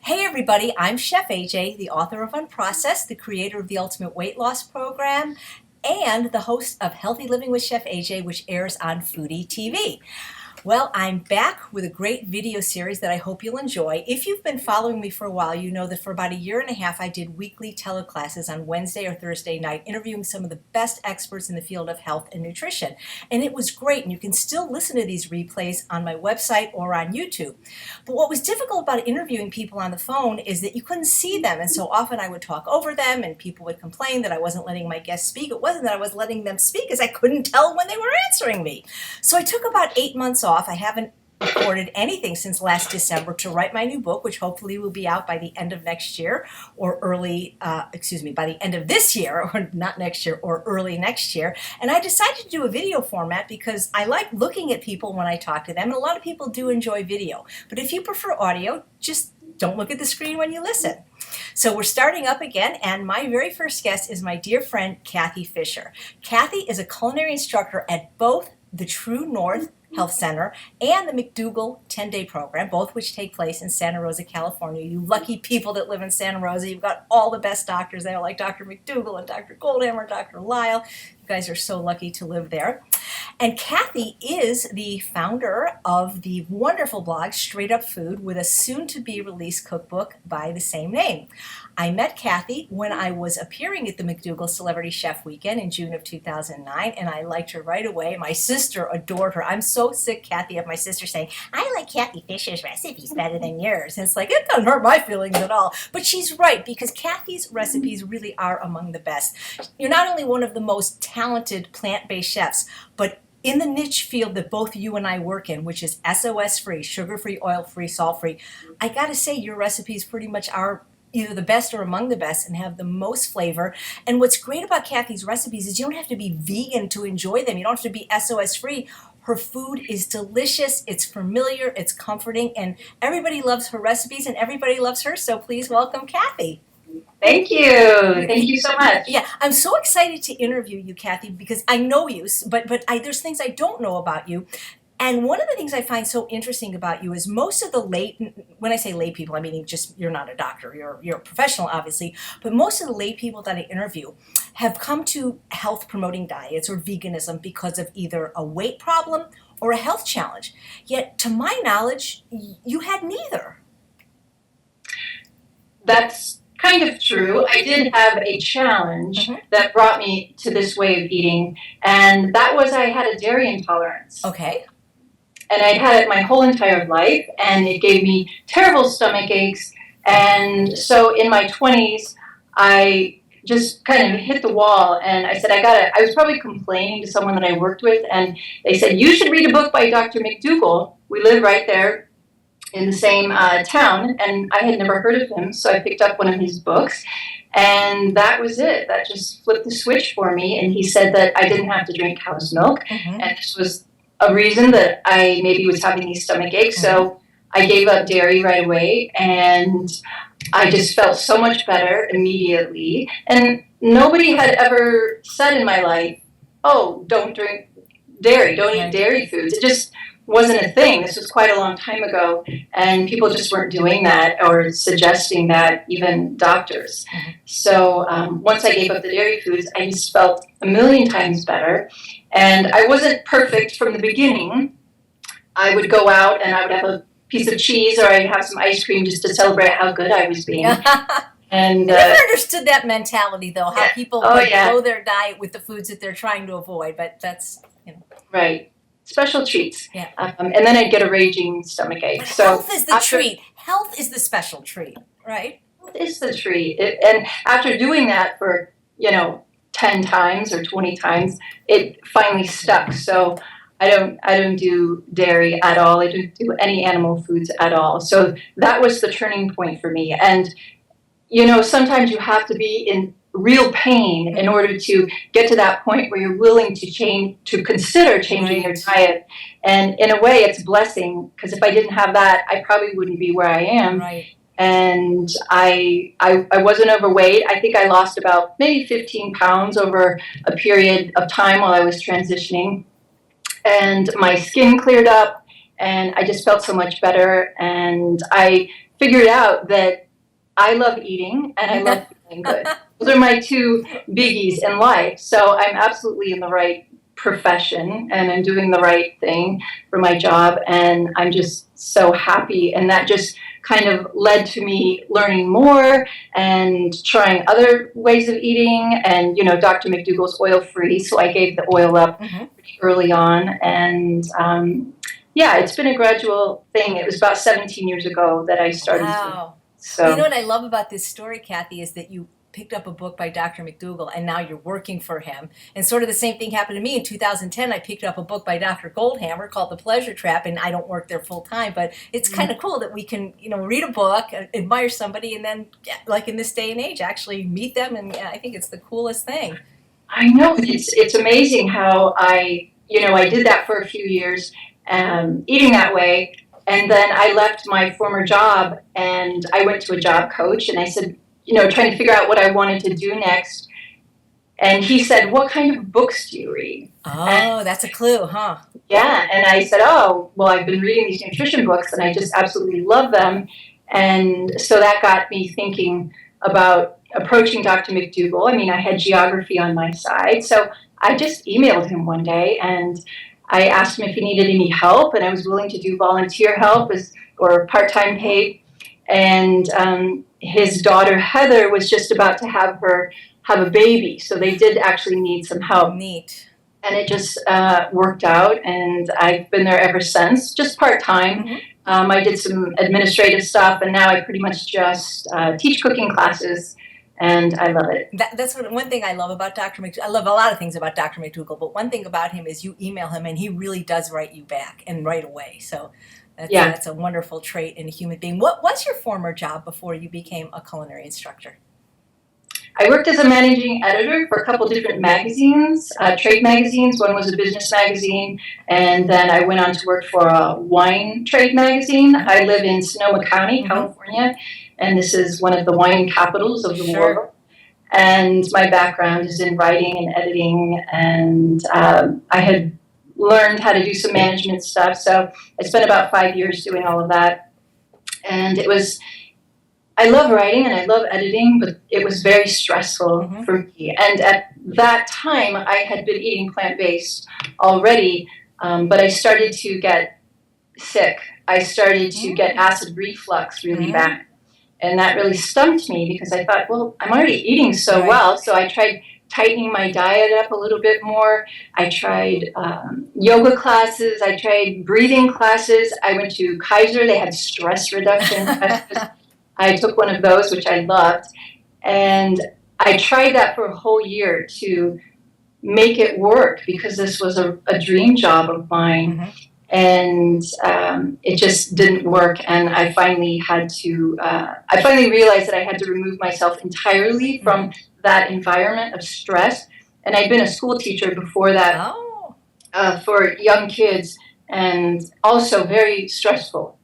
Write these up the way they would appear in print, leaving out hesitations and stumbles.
Hey everybody, I'm Chef AJ, the author of Unprocessed, the creator of the Ultimate Weight Loss Program, and the host of Healthy Living with Chef AJ, which airs on Foodie TV. Well, I'm back with a great video series that I hope you'll enjoy. If you've been following me for a while, you know that for about a year and a half I did weekly teleclasses on Wednesday or Thursday night, interviewing some of the best experts in the field of health and nutrition. And it was great, and you can still listen to these replays on my website or on YouTube. But what was difficult about interviewing people on the phone is that you couldn't see them, and so often I would talk over them, and people would complain that I wasn't letting my guests speak. It wasn't that I was letting them speak, as I couldn't tell when they were answering me. So I took about 8 months off. I haven't recorded anything since last December to write my new book, which hopefully will be out by the end of next year or by the end of this year, or not next year, or early next year. And I decided to do a video format because I like looking at people when I talk to them, and a lot of people do enjoy video. But if you prefer audio, just don't look at the screen when you listen. So we're starting up again, and my very first guest is my dear friend, Cathy Fisher. Cathy is a culinary instructor at both the True North Health Center and the McDougall 10-day program, both which take place in Santa Rosa, California. You lucky people that live in Santa Rosa, you've got all the best doctors there, like Dr. McDougall and Dr. Goldhammer, Dr. Lyle. You guys are so lucky to live there. And Cathy is the founder of the wonderful blog Straight Up Food, with a soon-to-be-released cookbook by the same name. I met Cathy when I was appearing at the McDougall Celebrity Chef Weekend in June of 2009, and I liked her right away. My sister adored her. I'm so sick, Cathy, of my sister saying, I like Cathy Fisher's recipes better than yours. And it's like, it doesn't hurt my feelings at all. But she's right, because Cathy's recipes really are among the best. You're not only one of the most talented plant-based chefs, but in the niche field that both you and I work in, which is SOS-free, sugar-free, oil-free, salt-free, I gotta say your recipes pretty much are either the best or among the best and have the most flavor. And what's great about Cathy's recipes is you don't have to be vegan to enjoy them. You don't have to be SOS-free. Her food is delicious, it's familiar, it's comforting, and everybody loves her recipes and everybody loves her. So please welcome Cathy. Thank you. Thank you so much. Yeah, I'm so excited to interview you, Cathy, because I know you, but there's things I don't know about you. And one of the things I find so interesting about you is most of the when I say lay people, I mean just you're not a doctor, you're a professional, obviously, but most of the lay people that I interview have come to health promoting diets or veganism because of either a weight problem or a health challenge. Yet, to my knowledge, you had neither. That's kind of true. I did have a challenge that brought me to this way of eating, and that was I had a dairy intolerance. Okay. And I'd had it my whole entire life, and it gave me terrible stomach aches. And so in my 20s, I just kind of hit the wall, and I said, I was probably complaining to someone that I worked with, and they said, you should read a book by Dr. McDougall. We live right there in the same town, and I had never heard of him, so I picked up one of his books, and that was it. That just flipped the switch for me, and he said that I didn't have to drink cow's milk, and this was a reason that I maybe was having these stomach aches. So I gave up dairy right away, and I just felt so much better immediately. And nobody had ever said in my life, oh, don't drink dairy, don't eat dairy foods. It just wasn't a thing. This was quite a long time ago, and people just weren't doing that or suggesting that, even doctors. So once I gave up the dairy foods, I just felt a million times better. And I wasn't perfect from the beginning. I would go out and I would have a piece of cheese, or I'd have some ice cream just to celebrate how good I was being. And I never understood that mentality, though, how people blow their diet with the foods that they're trying to avoid, but that's, Right. Special treats. Yeah. And then I'd get a raging stomach ache. So health is the treat. Health is the special treat, right? Health is the treat. And after doing that for, 10 times or 20 times, it finally stuck. So I don't do dairy at all. I don't do any animal foods at all. So that was the turning point for me. And, sometimes you have to be in real pain in order to get to that point where you're willing to consider changing your diet. And in a way, it's a blessing, because if I didn't have that, I probably wouldn't be where I am. Right. And I wasn't overweight. I think I lost about maybe 15 pounds over a period of time while I was transitioning. And my skin cleared up, and I just felt so much better. And I figured out that I love eating and I love feeling good. Those are my two biggies in life. So I'm absolutely in the right profession and I'm doing the right thing for my job. And I'm just so happy. And that just kind of led to me learning more and trying other ways of eating. And, you know, Dr. McDougall's oil-free. So I gave the oil up pretty early on. And yeah, it's been a gradual thing. It was about 17 years ago that I started. Wow. So, well, you know what I love about this story, Cathy, is that you picked up a book by Dr. McDougall and now you're working for him. And sort of the same thing happened to me in 2010. I picked up a book by Dr. Goldhammer called The Pleasure Trap, and I don't work there full time, but it's kind of cool that we can, you know, read a book, admire somebody, and then, like in this day and age, actually meet them. And I think it's the coolest thing. I know it's amazing how I did that for a few years, eating that way. And then I left my former job and I went to a job coach and I said, you know, trying to figure out what I wanted to do next. And he said, what kind of books do you read? Oh, that's a clue, huh? Yeah. And I said, oh, well, I've been reading these nutrition books and I just absolutely love them. And so that got me thinking about approaching Dr. McDougall. I mean, I had geography on my side. So I just emailed him one day and I asked him if he needed any help, and I was willing to do volunteer help or part-time paid. And his daughter Heather was just about to have a baby, so they did actually need some help. Neat. And it just worked out, and I've been there ever since, just part-time. I did some administrative stuff, and now I pretty much just teach cooking classes. And I love it. That's one thing I love about Dr. McDougall. I love a lot of things about Dr. McDougall, but one thing about him is you email him and he really does write you back and right away. So that's a wonderful trait in a human being. What was your former job before you became a culinary instructor? I worked as a managing editor for a couple different magazines, trade magazines. One was a business magazine, and then I went on to work for a wine trade magazine. I live in Sonoma County, California, and this is one of the wine capitals of the world. And my background is in writing and editing, and I had learned how to do some management stuff, so I spent about 5 years doing all of that. And I love writing and I love editing, but it was very stressful for me. And at that time, I had been eating plant-based already, but I started to get sick. I started to get acid reflux really bad. And that really stumped me because I thought, well, I'm already eating so well. So I tried tightening my diet up a little bit more. I tried yoga classes. I tried breathing classes. I went to Kaiser. They had stress reduction classes. I took one of those, which I loved. And I tried that for a whole year to make it work because this was a dream job of mine. And it just didn't work. And I finally realized that I had to remove myself entirely from that environment of stress. And I'd been a school teacher before that for young kids, and also very stressful.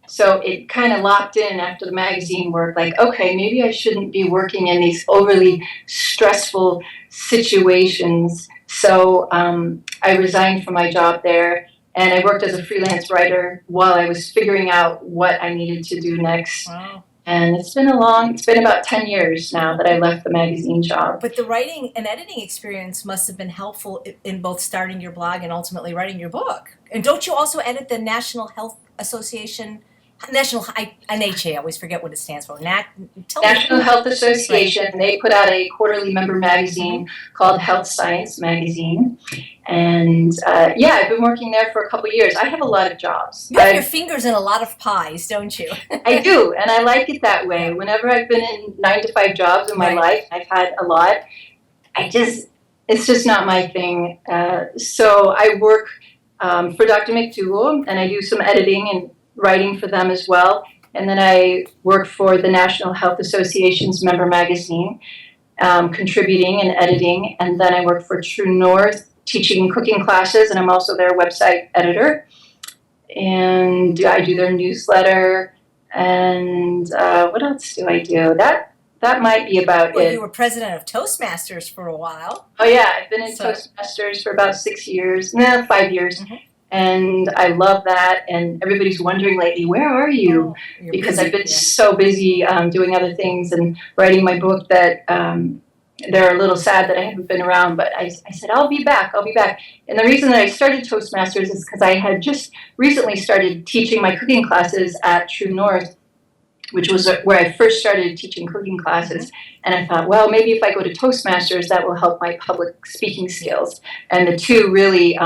So it kind of locked in after the magazine work, like, okay, maybe I shouldn't be working in these overly stressful situations. So I resigned from my job there. And I worked as a freelance writer while I was figuring out what I needed to do next. Wow. And it's been about 10 years now that I left the magazine job. But the writing and editing experience must have been helpful in both starting your blog and ultimately writing your book. And don't you also edit the National Health Association? NHA, I always forget what it stands for. National Health Association. They put out a quarterly member magazine called Health Science Magazine. And I've been working there for a couple of years. I have a lot of jobs. You have your fingers in a lot of pies, don't you? I do, and I like it that way. Whenever I've been in 9-to-5 jobs in my life, I've had a lot. It's just not my thing. So I work for Dr. McDougall, and I do some editing and writing for them as well. And then I work for the National Health Association's member magazine, contributing and editing. And then I work for True North, teaching cooking classes, and I'm also their website editor. And I do their newsletter. And what else do I do? That might be about it. You were president of Toastmasters for a while. Oh, yeah. I've been in Toastmasters for about 5 years. and I love that. And everybody's wondering lately, where are you? You're Because busy. I've been so busy doing other things and writing my book that they're a little sad that I haven't been around. But I said, I'll be back. I'll be back. And the reason that I started Toastmasters is because I had just recently started teaching my cooking classes at True North, which was where I first started teaching cooking classes. And I thought, well, maybe if I go to Toastmasters, that will help my public speaking skills. And the two really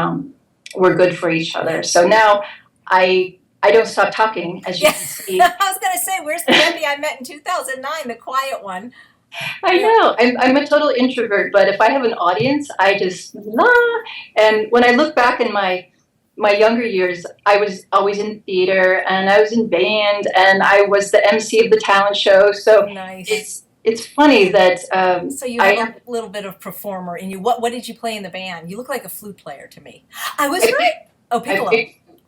were good for each other. So now I don't stop talking, as you can see. I was going to say, where's the Cathy I met in 2009, the quiet one? I know. I'm a total introvert, but if I have an audience, I just And when I look back in my younger years, I was always in theater and I was in band and I was the MC of the talent show. So nice. It's funny that so you have a little bit of performer in you. What did you play in the band? You look like a flute player to me. I was right. Oh, piccolo.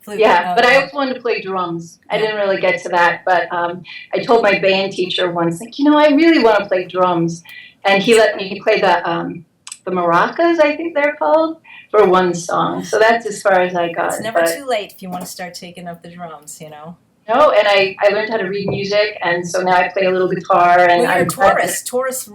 Flute. Yeah, but I always wanted to play drums. I didn't really get to that, but I told my band teacher once, like, I really want to play drums, and he let me play the maracas, I think they're called, for one song. So that's as far as I got. It's never too late if you want to start taking up the drums, No, and I learned how to read music, and so now I play a little guitar. And well, you're a Taurus. Taurus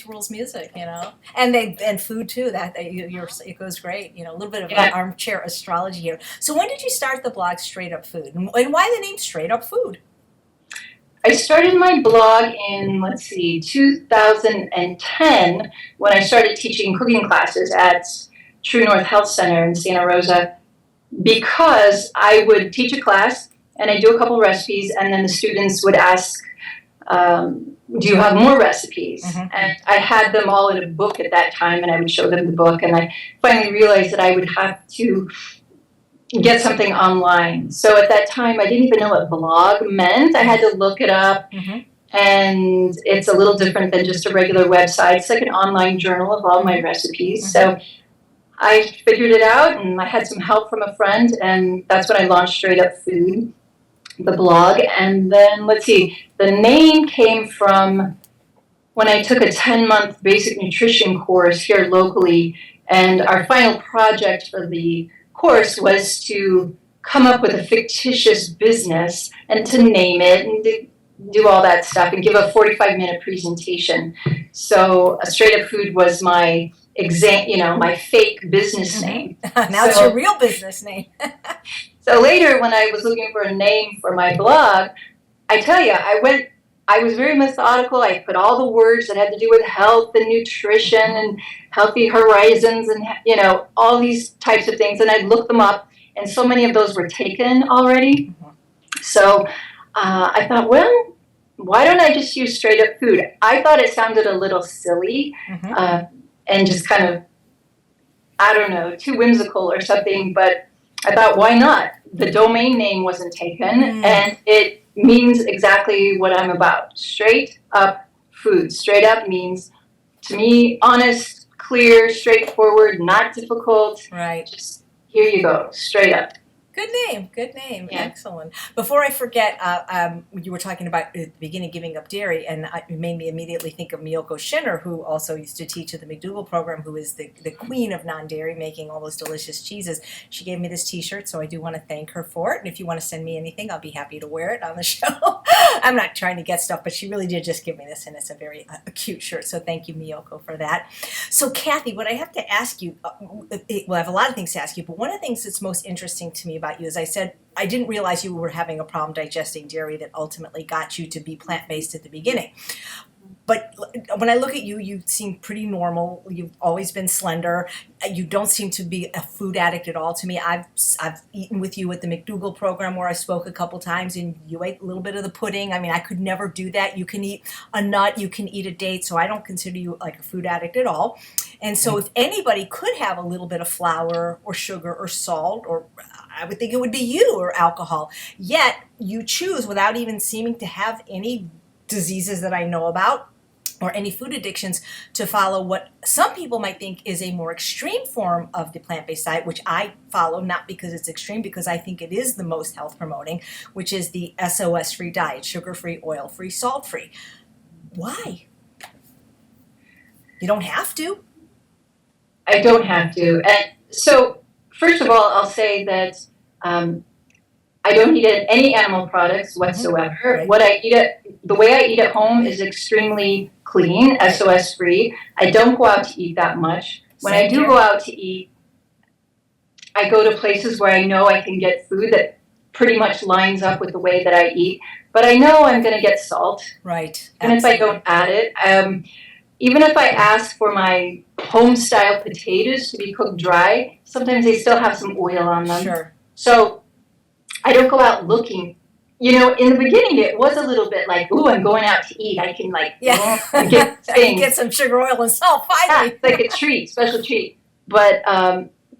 rules music, and food too. It goes great. A little bit of an armchair astrology here. So when did you start the blog Straight Up Food, and why the name Straight Up Food? I started my blog in 2010 when I started teaching cooking classes at True North Health Center in Santa Rosa, because I would teach a class and I do a couple recipes, and then the students would ask, do you have more recipes? And I had them all in a book at that time, and I would show them the book, and I finally realized that I would have to get something online. So at that time, I didn't even know what blog meant. I had to look it up, and it's a little different than just a regular website. It's like an online journal of all my recipes. So I figured it out, and I had some help from a friend, and that's when I launched Straight Up Food, the blog. And then, the name came from when I took a 10-month basic nutrition course here locally, and our final project for the course was to come up with a fictitious business and to name it and do all that stuff and give a 45-minute presentation. So Straight Up Food was my my fake business name. Now it's your real business name. So later, when I was looking for a name for my blog, I tell you, I was very methodical. I put all the words that had to do with health and nutrition and healthy horizons and, all these types of things. And I'd look them up, and so many of those were taken already. So I thought, well, why don't I just use Straight Up Food? I thought it sounded a little silly and just kind of, I don't know, too whimsical or something. But I thought, why not? The domain name wasn't taken, and it means exactly what I'm about. Straight Up Food. Straight up means, to me, honest, clear, straightforward, not difficult. Right. Just, here you go, straight up. Good name. Yeah. Excellent. Before I forget, you were talking about at the beginning giving up dairy, and it made me immediately think of Miyoko Shinner, who also used to teach at the McDougall program, who is the queen of non-dairy, making all those delicious cheeses. She gave me this T-shirt, so I do want to thank her for it. And if you want to send me anything, I'll be happy to wear it on the show. I'm not trying to get stuff, but she really did just give me this, and it's a very cute shirt. So thank you, Miyoko, for that. So Cathy, what I have to ask you, I have a lot of things to ask you, but one of the things that's most interesting to me about you, as I said, I didn't realize you were having a problem digesting dairy that ultimately got you to be plant-based at the beginning. But when I look at you, you seem pretty normal. You've always been slender. You don't seem to be a food addict at all to me. I've eaten with you at the McDougall program where I spoke a couple times, and you ate a little bit of the pudding. I mean, I could never do that. You can eat a nut, you can eat a date, so I don't consider you like a food addict at all. And so if anybody could have a little bit of flour or sugar or salt, or I would think it would be you, or alcohol, yet you choose, without even seeming to have any diseases that I know about or any food addictions, to follow what some people might think is a more extreme form of the plant-based diet, which I follow, not because it's extreme, because I think it is the most health promoting, which is the SOS-free diet, sugar-free, oil-free, salt-free. Why? You don't have to. I don't have to. And so first of all, I'll say that I don't eat any animal products whatsoever. Right. What I eat the way I eat at home is extremely clean, SOS-free. I don't go out to eat that much. When I do go out to eat, I go to places where I know I can get food that pretty much lines up with the way that I eat. But I know I'm going to get salt. Right. And if I don't add it, even if I ask for my home-style potatoes to be cooked dry, sometimes they still have some oil on them. Sure. So I don't go out looking. You know, in the beginning, it was a little bit like, ooh, I'm going out to eat. I can get some sugar, oil, and salt. Finally, it's like a treat, special treat. But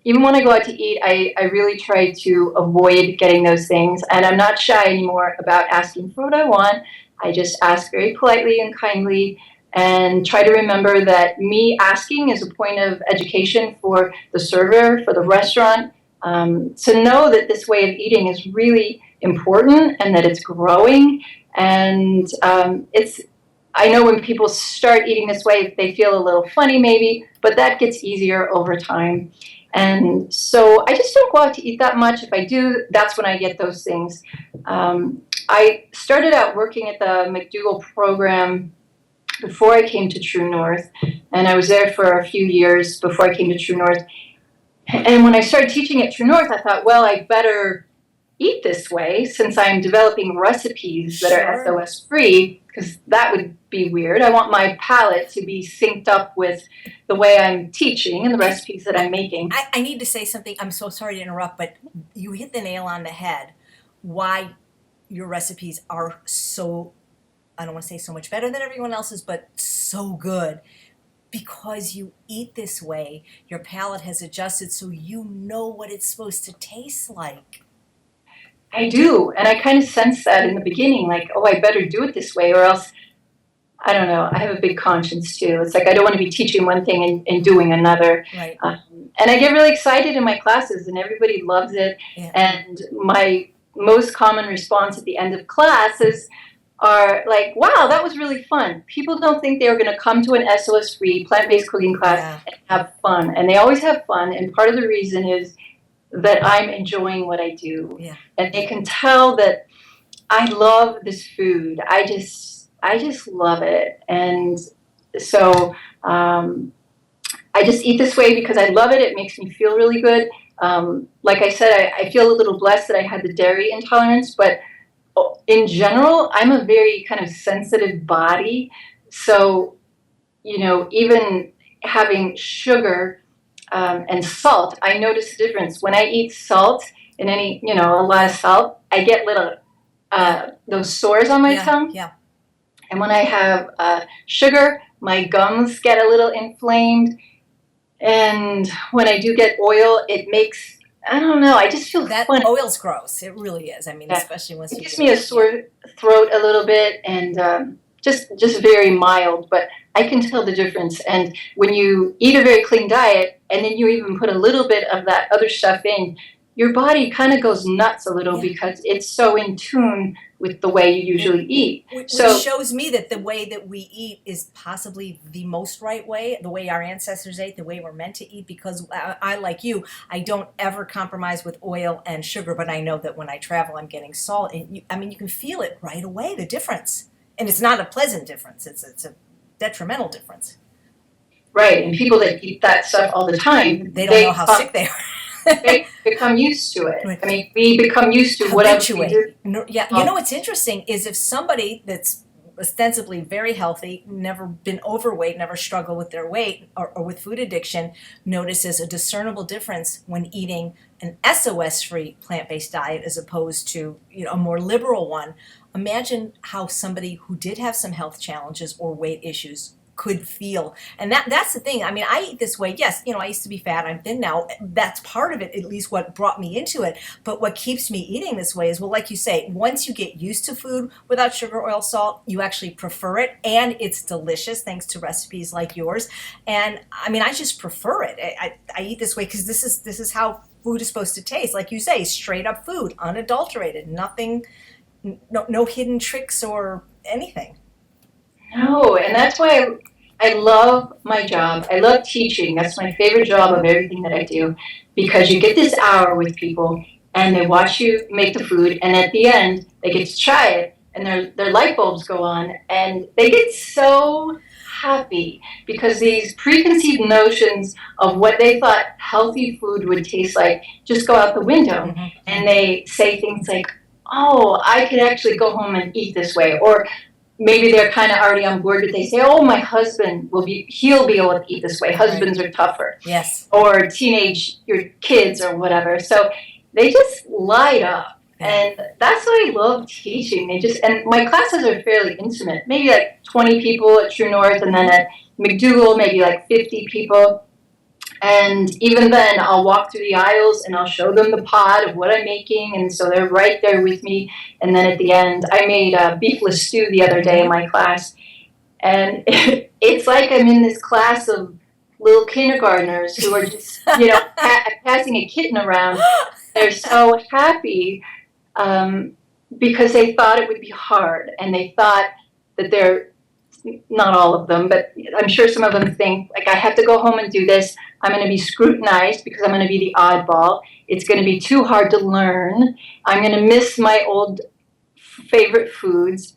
even when I go out to eat, I really try to avoid getting those things. And I'm not shy anymore about asking for what I want. I just ask very politely and kindly and try to remember that me asking is a point of education for the server, for the restaurant, to know that this way of eating is really important and that it's growing. And I know when people start eating this way, they feel a little funny maybe, but that gets easier over time. And so I just don't go out to eat that much. If I do, that's when I get those things. I started out working at the McDougall program before I came to True North, and I was there for a few years before I came to True North. And when I started teaching at True North, I thought, well, I better eat this way since I'm developing recipes that are SOS-free, because that would be weird. I want my palate to be synced up with the way I'm teaching and the recipes that I'm making. I need to say something. I'm so sorry to interrupt, but you hit the nail on the head. Why your recipes are so, I don't want to say so much better than everyone else's, but so good. Because you eat this way, your palate has adjusted so you know what it's supposed to taste like. I do, and I kind of sense that in the beginning, like, oh, I better do it this way or else, I don't know, I have a big conscience too. It's like I don't want to be teaching one thing and doing another. Right. And I get really excited in my classes and everybody loves it. Yeah. And my most common response at the end of classes are like, wow, that was really fun. People don't think they're going to come to an SOS-free plant-based cooking class and have fun. And they always have fun. And part of the reason is that I'm enjoying what I do. Yeah. And they can tell that I love this food. I just love it. And so I just eat this way because I love it. It makes me feel really good. Like I said, I feel a little blessed that I had the dairy intolerance, but in general, I'm a very kind of sensitive body. So, you know, even having sugar and salt, I notice a difference. When I eat salt, and a lot of salt, I get little, those sores on my tongue. Yeah. And when I have sugar, my gums get a little inflamed. And when I do get oil, it makes, I don't know, I just feel that funny. Oil's gross. It really is. I mean, especially once it gives me a sore throat a little bit, and just very mild, but I can tell the difference. And when you eat a very clean diet, and then you even put a little bit of that other stuff in, your body kind of goes nuts a little because it's so in tune with the way you usually eat. Which shows me that the way that we eat is possibly the most right way, the way our ancestors ate, the way we're meant to eat, because I like you, I don't ever compromise with oil and sugar, but I know that when I travel, I'm getting salt. And you can feel it right away, the difference. And it's not a pleasant difference. It's a detrimental difference. Right, and people that eat that stuff all the time, they don't know how sick they are. They become used to it. I mean, we become used to whatever we do. Yeah, you know what's interesting is if somebody that's ostensibly very healthy, never been overweight, never struggled with their weight or with food addiction, notices a discernible difference when eating an SOS-free plant-based diet as opposed to a more liberal one. Imagine how somebody who did have some health challenges or weight issues could feel. And that's the thing. I mean, I eat this way. Yes, I used to be fat. I'm thin now. That's part of it, at least what brought me into it. But what keeps me eating this way is, well, like you say, once you get used to food without sugar, oil, salt, you actually prefer it. And it's delicious thanks to recipes like yours. And I mean, I just prefer it. I eat this way because this is how food is supposed to taste. Like you say, straight up food, unadulterated, nothing, no hidden tricks or anything. No, and that's why I love my job. I love teaching. That's my favorite job of everything that I do, because you get this hour with people and they watch you make the food, and at the end they get to try it and their light bulbs go on and they get so happy because these preconceived notions of what they thought healthy food would taste like just go out the window. And they say things like, oh, I could actually go home and eat this way, or maybe they're kind of already on board, but they say, "Oh, my husband he'll be able to eat this way. Husbands are tougher." Yes. Or your kids or whatever. So they just light up, and that's why I love teaching. And my classes are fairly intimate. Maybe like 20 people at True North, and then at McDougall, maybe like 50 people. And even then, I'll walk through the aisles and I'll show them the pot of what I'm making. And so they're right there with me. And then at the end, I made a beefless stew the other day in my class. And it's like I'm in this class of little kindergartners who are just, passing a kitten around. They're so happy because they thought it would be hard. And they thought that not all of them, but I'm sure some of them think, like, I have to go home and do this. I'm going to be scrutinized because I'm going to be the oddball. It's going to be too hard to learn. I'm going to miss my old favorite foods.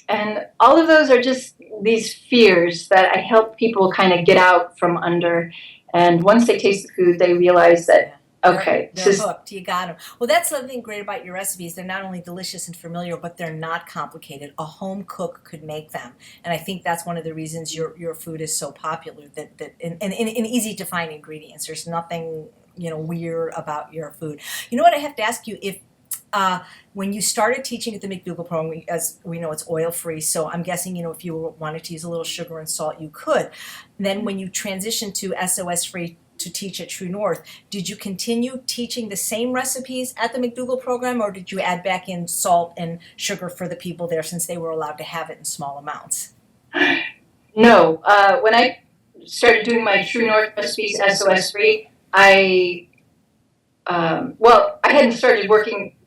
And all of those are just these fears that I help people kind of get out from under. And once they taste the food, they realize that, okay, they're hooked. You got them. Well, that's something great about your recipes. They're not only delicious and familiar, but they're not complicated. A home cook could make them, and I think that's one of the reasons your food is so popular. That in easy to find ingredients. There's nothing weird about your food. You know what? I have to ask you if. When you started teaching at the McDougall program, as we know, it's oil-free, so I'm guessing, if you wanted to use a little sugar and salt, you could. Then when you transitioned to SOS-free to teach at True North, did you continue teaching the same recipes at the McDougall program, or did you add back in salt and sugar for the people there since they were allowed to have it in small amounts? No. When I started doing my True North recipes SOS-free, I hadn't started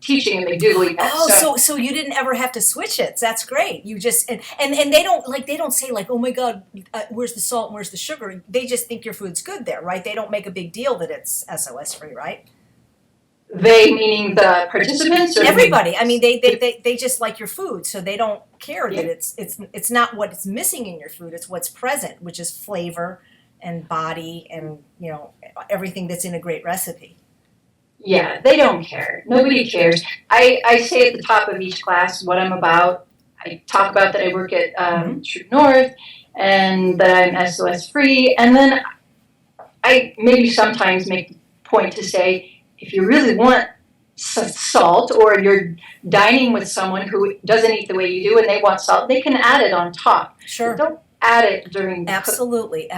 teaching in McDougall yet. Oh, so you didn't ever have to switch it. That's great. You just and they don't say like, oh my God, where's the salt and where's the sugar? They just think your food's good there, right? They don't make a big deal that it's SOS free, right? They meaning the participants or everybody. I mean, they just like your food, so they don't care that it's not what's missing in your food. It's what's present, which is flavor and body and everything that's in a great recipe. Yeah, they don't care. Nobody cares. I say at the top of each class what I'm about. I talk about that I work at True North and that I'm SOS free. And then I maybe sometimes make the point to say, if you really want salt or you're dining with someone who doesn't eat the way you do and they want salt, they can add it on top. Sure. But don't add it during the Absolutely.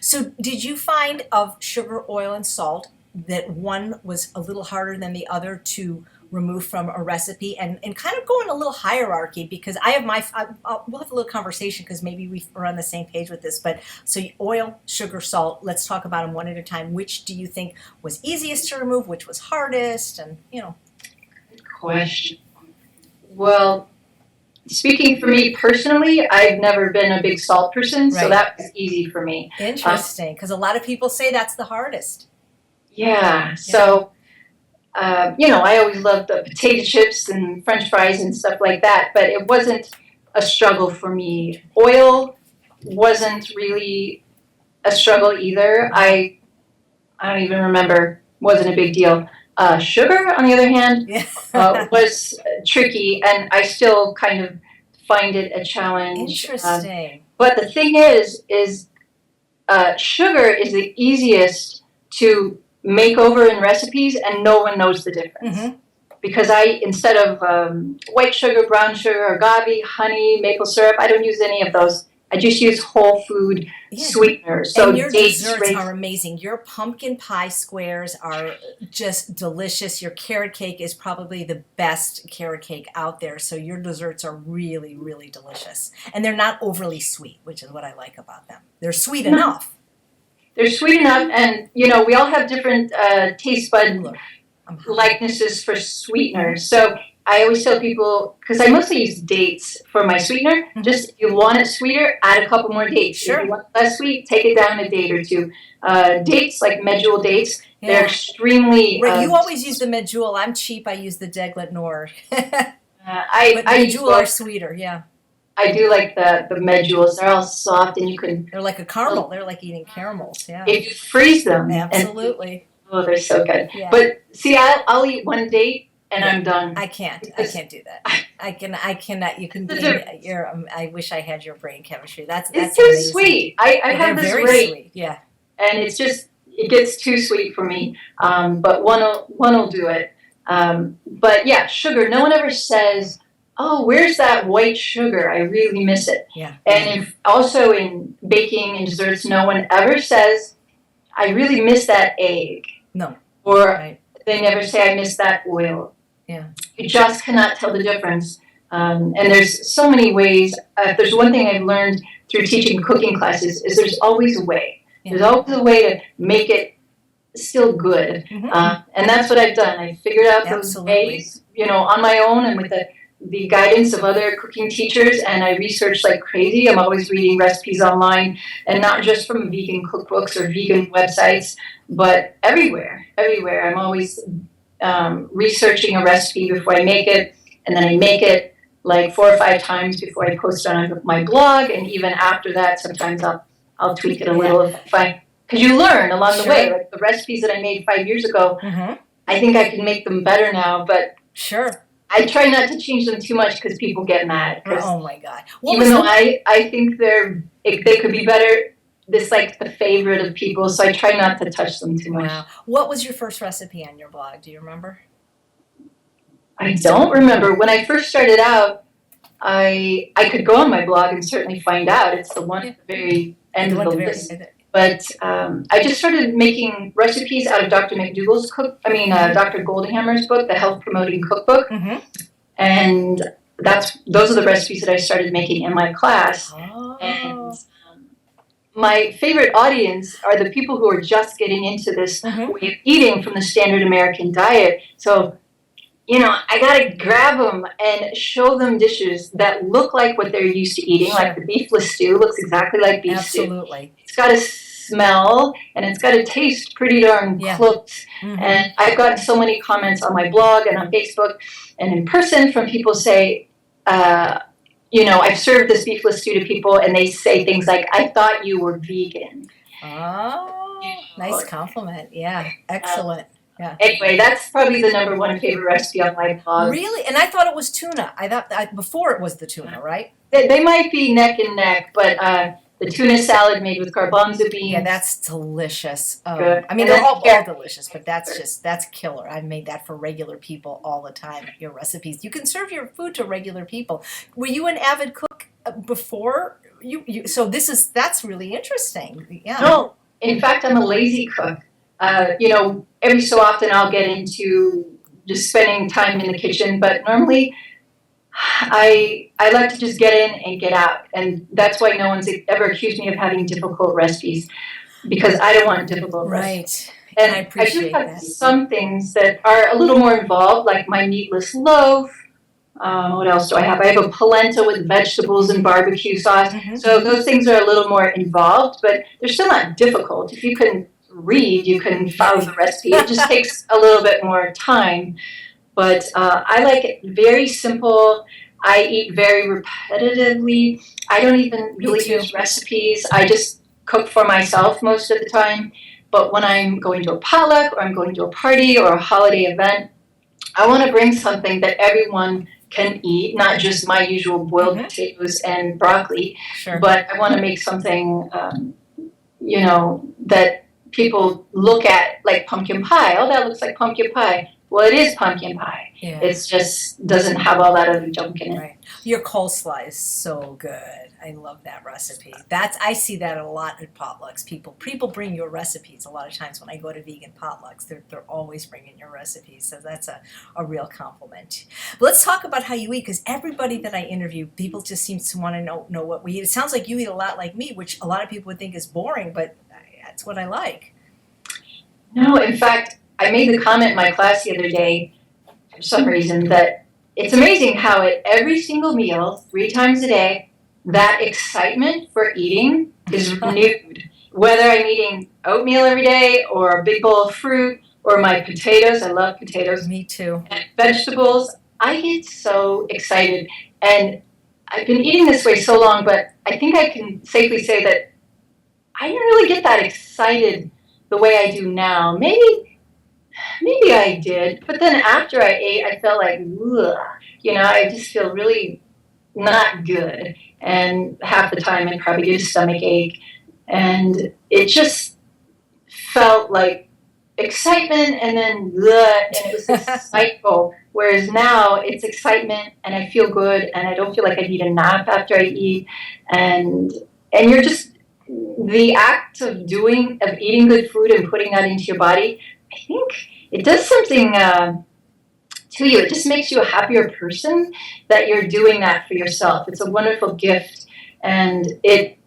So did you find of sugar, oil, and salt that one was a little harder than the other to remove from a recipe, and kind of go in a little hierarchy, because I have we'll have a little conversation because maybe we're on the same page with this, but so oil, sugar, salt, let's talk about them one at a time. Which do you think was easiest to remove, which was hardest, and Good question. Well, speaking for me personally, I've never been a big salt person, so that was easy for me. Interesting, because a lot of people say that's the hardest. Yeah. So, I always loved the potato chips and French fries and stuff like that, but it wasn't a struggle for me. Oil wasn't really a struggle either. I don't even remember. Wasn't a big deal. Sugar, on the other hand, was tricky, and I still kind of find it a challenge. Interesting. But the thing is sugar is the easiest to make over in recipes, and no one knows the difference. Mm-hmm. Because instead of white sugar, brown sugar, agave, honey, maple syrup, I don't use any of those. I just use whole food sweeteners. So and your desserts are amazing. Your pumpkin pie squares are just delicious. Your carrot cake is probably the best carrot cake out there. So your desserts are really, really delicious. And they're not overly sweet, which is what I like about them. They're sweet enough. They're sweet enough, and we all have different taste bud likenesses for sweeteners. So I always tell people, because I mostly use dates for my sweetener, just if you want it sweeter, add a couple more dates. Sure. If you want it less sweet, take it down a date or two. Dates, like medjool dates, they're Yeah. extremely... Right, you always use the medjool. I'm cheap. I use the Deglet Nor. But I use medjool are both. sweeter, yeah. I do like the medjools. They're all soft, and you can... They're like a caramel. They're like eating caramels, yeah. If you freeze them... Absolutely. Oh, they're so good. Yeah. But see, I'll eat one date and I'm done. I can't do that. I cannot. You can. I wish I had your brain chemistry. That's it's too amazing. sweet. I have this very rate, sweet. Yeah. and it gets too sweet for me. But one'll do it. But yeah, sugar. No one ever says, "Oh, where's that white sugar? I really miss it." Yeah. And also in baking and desserts, no one ever says, "I really miss that egg." No. Or right. They never say, "I miss that oil." Yeah. You just cannot tell the difference. And there's so many ways. If there's one thing I've learned through teaching cooking classes is there's always a way. Yeah. There's always a way to make it still good. And that's what I've done. I figured out those ways, on my own and with the guidance of other cooking teachers, and I research like crazy. I'm always reading recipes online, and not just from vegan cookbooks or vegan websites, but everywhere. I'm always researching a recipe before I make it, and then I make it like 4 or 5 times before I post it on my blog, and even after that, sometimes I'll tweak it a little because you learn along the way. Like the recipes that I made 5 years ago, I think I can make them better now, but I try not to change them too much because people get mad. Oh my God! Even though I think they could be better, this like the favorite of people, so I try not to touch them too much. Wow. What was your first recipe on your blog? Do you remember? I don't remember. When I first started out, I could go on my blog and certainly find out. It's the one at the very end of the list. But I just started making recipes out of Dr. Dr. Goldhammer's book, The Health Promoting Cookbook. And those are the recipes that I started making in my class. And my favorite audience are the people who are just getting into this way of eating from the standard American diet. So, I gotta grab them and show them dishes that look like what they're used to eating. Like the beefless stew looks exactly like beef stew. Absolutely. It's got to smell and it's got to taste pretty darn close. And I've gotten so many comments on my blog and on Facebook and in person from people say, I've served this beefless stew to people and they say things like, "I thought you were vegan." Oh, nice compliment. Yeah, excellent. Yeah. Anyway, that's probably the number one favorite recipe on my blog. Really? And I thought it was tuna. I thought before it was the tuna, right? They might be neck and neck, but the tuna salad made with garbanzo beans. Yeah, that's delicious. Good. I mean, they're all delicious, but that's killer. I've made that for regular people all the time, your recipes. You can serve your food to regular people. Were you an avid cook before? So that's really interesting. Yeah. No, in fact, I'm a lazy cook. Every so often I'll get into just spending time in the kitchen, but normally I like to just get in and get out. And that's why no one's ever accused me of having difficult recipes, because I don't want difficult recipes. And I appreciate that. I do have some things that are a little more involved, like my meatless loaf. What else do I have? I have a polenta with vegetables and barbecue sauce. So those things are a little more involved, but they're still not difficult. If you can read, you can follow the recipe. It just takes a little bit more time. But I like it very simple. I eat very repetitively. I don't even really use recipes. I just cook for myself most of the time. But when I'm going to a potluck or I'm going to a party or a holiday event, I want to bring something that everyone can eat, not just my usual boiled potatoes and broccoli. But I want to make something, that people look at, like pumpkin pie. Oh, that looks like pumpkin pie. Well, it is pumpkin pie. Yeah. It's just doesn't have all that other junk in it. Right. Your coleslaw is so good. I love that recipe. I see that a lot at potlucks. People bring your recipes a lot of times when I go to vegan potlucks. They're always bringing your recipes. So that's a real compliment. But let's talk about how you eat, because everybody that I interview, people just seem to want to know what we eat. It sounds like you eat a lot like me, which a lot of people would think is boring, but that's what I like. No, in fact, I made the comment in my class the other day, for some reason, that it's amazing how at every single meal, 3 times a day, that excitement for eating is renewed. Whether I'm eating oatmeal every day or a big bowl of fruit or my potatoes, I love potatoes, Me too. and vegetables, I get so excited. And I've been eating this way so long, but I think I can safely say that I didn't really get that excited the way I do now. Maybe I did, but then after I ate, I felt like, ugh, I just feel really not good. And half the time I probably get a stomach ache. And it just felt like excitement and then ugh, and it was this cycle. Whereas now it's excitement and I feel good and I don't feel like I need a nap after I eat. And you're just, the act of eating good food and putting that into your body, I think it does something to you. It just makes you a happier person that you're doing that for yourself. It's a wonderful gift, and it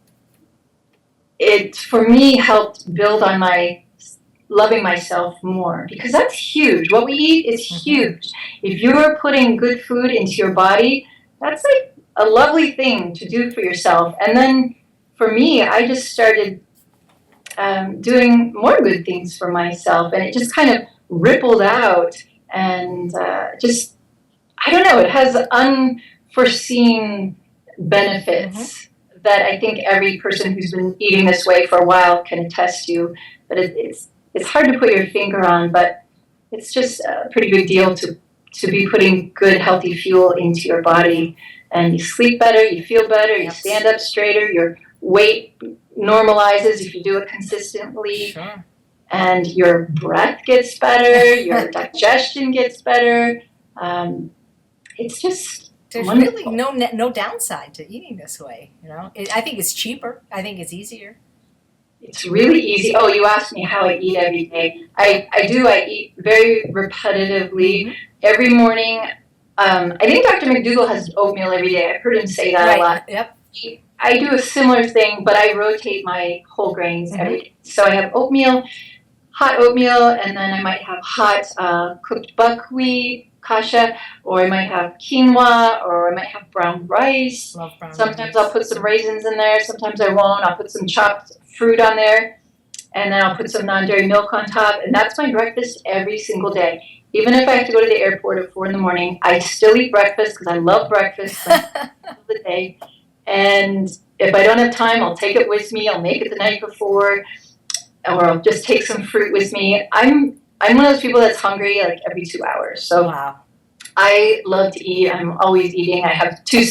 for me helped build on my loving myself more, because that's huge. What we eat is huge. If you're putting good food into your body, that's like a lovely thing to do for yourself. And then for me, I just started doing more good things for myself, and it just kind of rippled out. And just, I don't know, it has unforeseen benefits that I think every person who's been eating this way for a while can attest to. But it's hard to put your finger on, but it's just a pretty big deal to be putting good, healthy fuel into your body. And you sleep better, you feel better, you stand up straighter, your weight normalizes if you do it consistently. Sure. And your breath gets better, your digestion gets better. It's just There's wonderful. really no downside to eating this way. I think it's cheaper. I think it's easier. It's really easy. Oh, you asked me how I eat every day. I eat very repetitively every morning. I think Dr. McDougall has oatmeal every day. I've heard him say that a lot. Yep. I do a similar thing, but I rotate my whole grains every day. So I have oatmeal, hot oatmeal, and then I might have hot cooked buckwheat kasha, or I might have quinoa, or I might have brown rice. Love brown Sometimes rice. I'll put some raisins in there. Sometimes I won't. I'll put some chopped fruit on there, and then I'll put some non-dairy milk on top, and that's my breakfast every single day. Even if I have to go to the airport at 4 in the morning, I still eat breakfast because I love breakfast the day. And if I don't have time, I'll take it with me. I'll make it the night before, or I'll just take some fruit with me. I'm one of those people that's hungry like every 2 hours. So Wow. I love to eat. I'm always eating. I have 2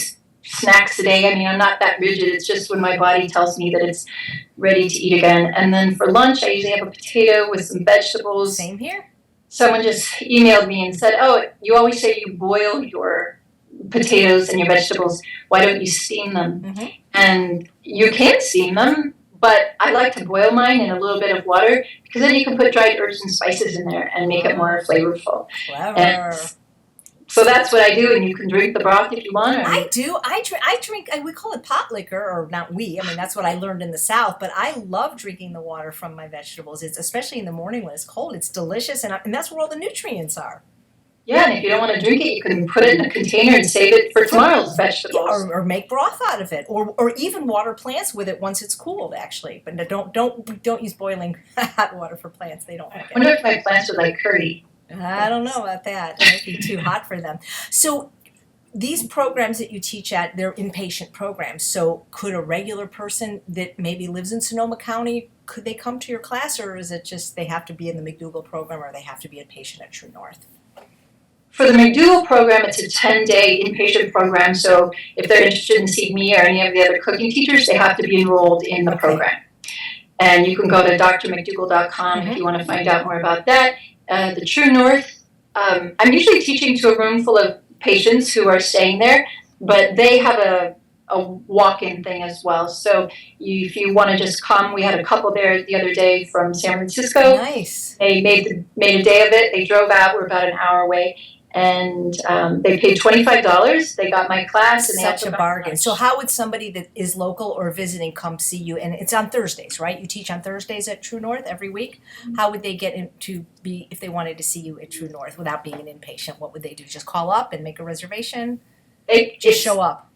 snacks a day. I mean, I'm not that rigid. It's just when my body tells me that it's ready to eat again. And then for lunch, I usually have a potato with some vegetables. Same here. Someone just emailed me and said, oh, you always say you boil your potatoes and your vegetables. Why don't you steam them? And you can steam them, but I like to boil mine in a little bit of water, because then you can put dried herbs and spices in there and make it more flavorful. Clever. And so that's what I do, and you can drink the broth if you want. I do. I drink, we call it pot liquor, or not we. I mean, that's what I learned in the South, but I love drinking the water from my vegetables. It's especially in the morning when it's cold. It's delicious, and that's where all the nutrients are. Yeah, and if you don't want to drink it, you can put it in a container and save it for tomorrow's vegetables. Yeah, or make broth out of it, or even water plants with it once it's cooled, actually. But don't use boiling hot water for plants. They don't like it. I wonder if my plants would like curry. I don't know about that. It might be too hot for them. So these programs that you teach at, they're inpatient programs. So could a regular person that maybe lives in Sonoma County, could they come to your class, or is it just they have to be in the McDougall program, or they have to be a patient at True North? For the McDougall program, it's a 10-day inpatient program. So if they're interested in seeing me or any of the other cooking teachers, they have to be enrolled in the program. And you can go to drmcdougall.com if you want to find out more about that. The True North, I'm usually teaching to a room full of patients who are staying there, but they have a walk-in thing as well. So if you want to just come, we had a couple there the other day from San Francisco. Nice. They made a day of it. They drove out. We're about an hour away. and they paid $25. They got my class, and they Such also a got bargain. lunch. So how would somebody that is local or visiting come see you? And it's on Thursdays, right? You teach on Thursdays at True North every week. How would they get in to be, if they wanted to see you at True North without being an inpatient? What would they do? Just call up and make a reservation? Just show up.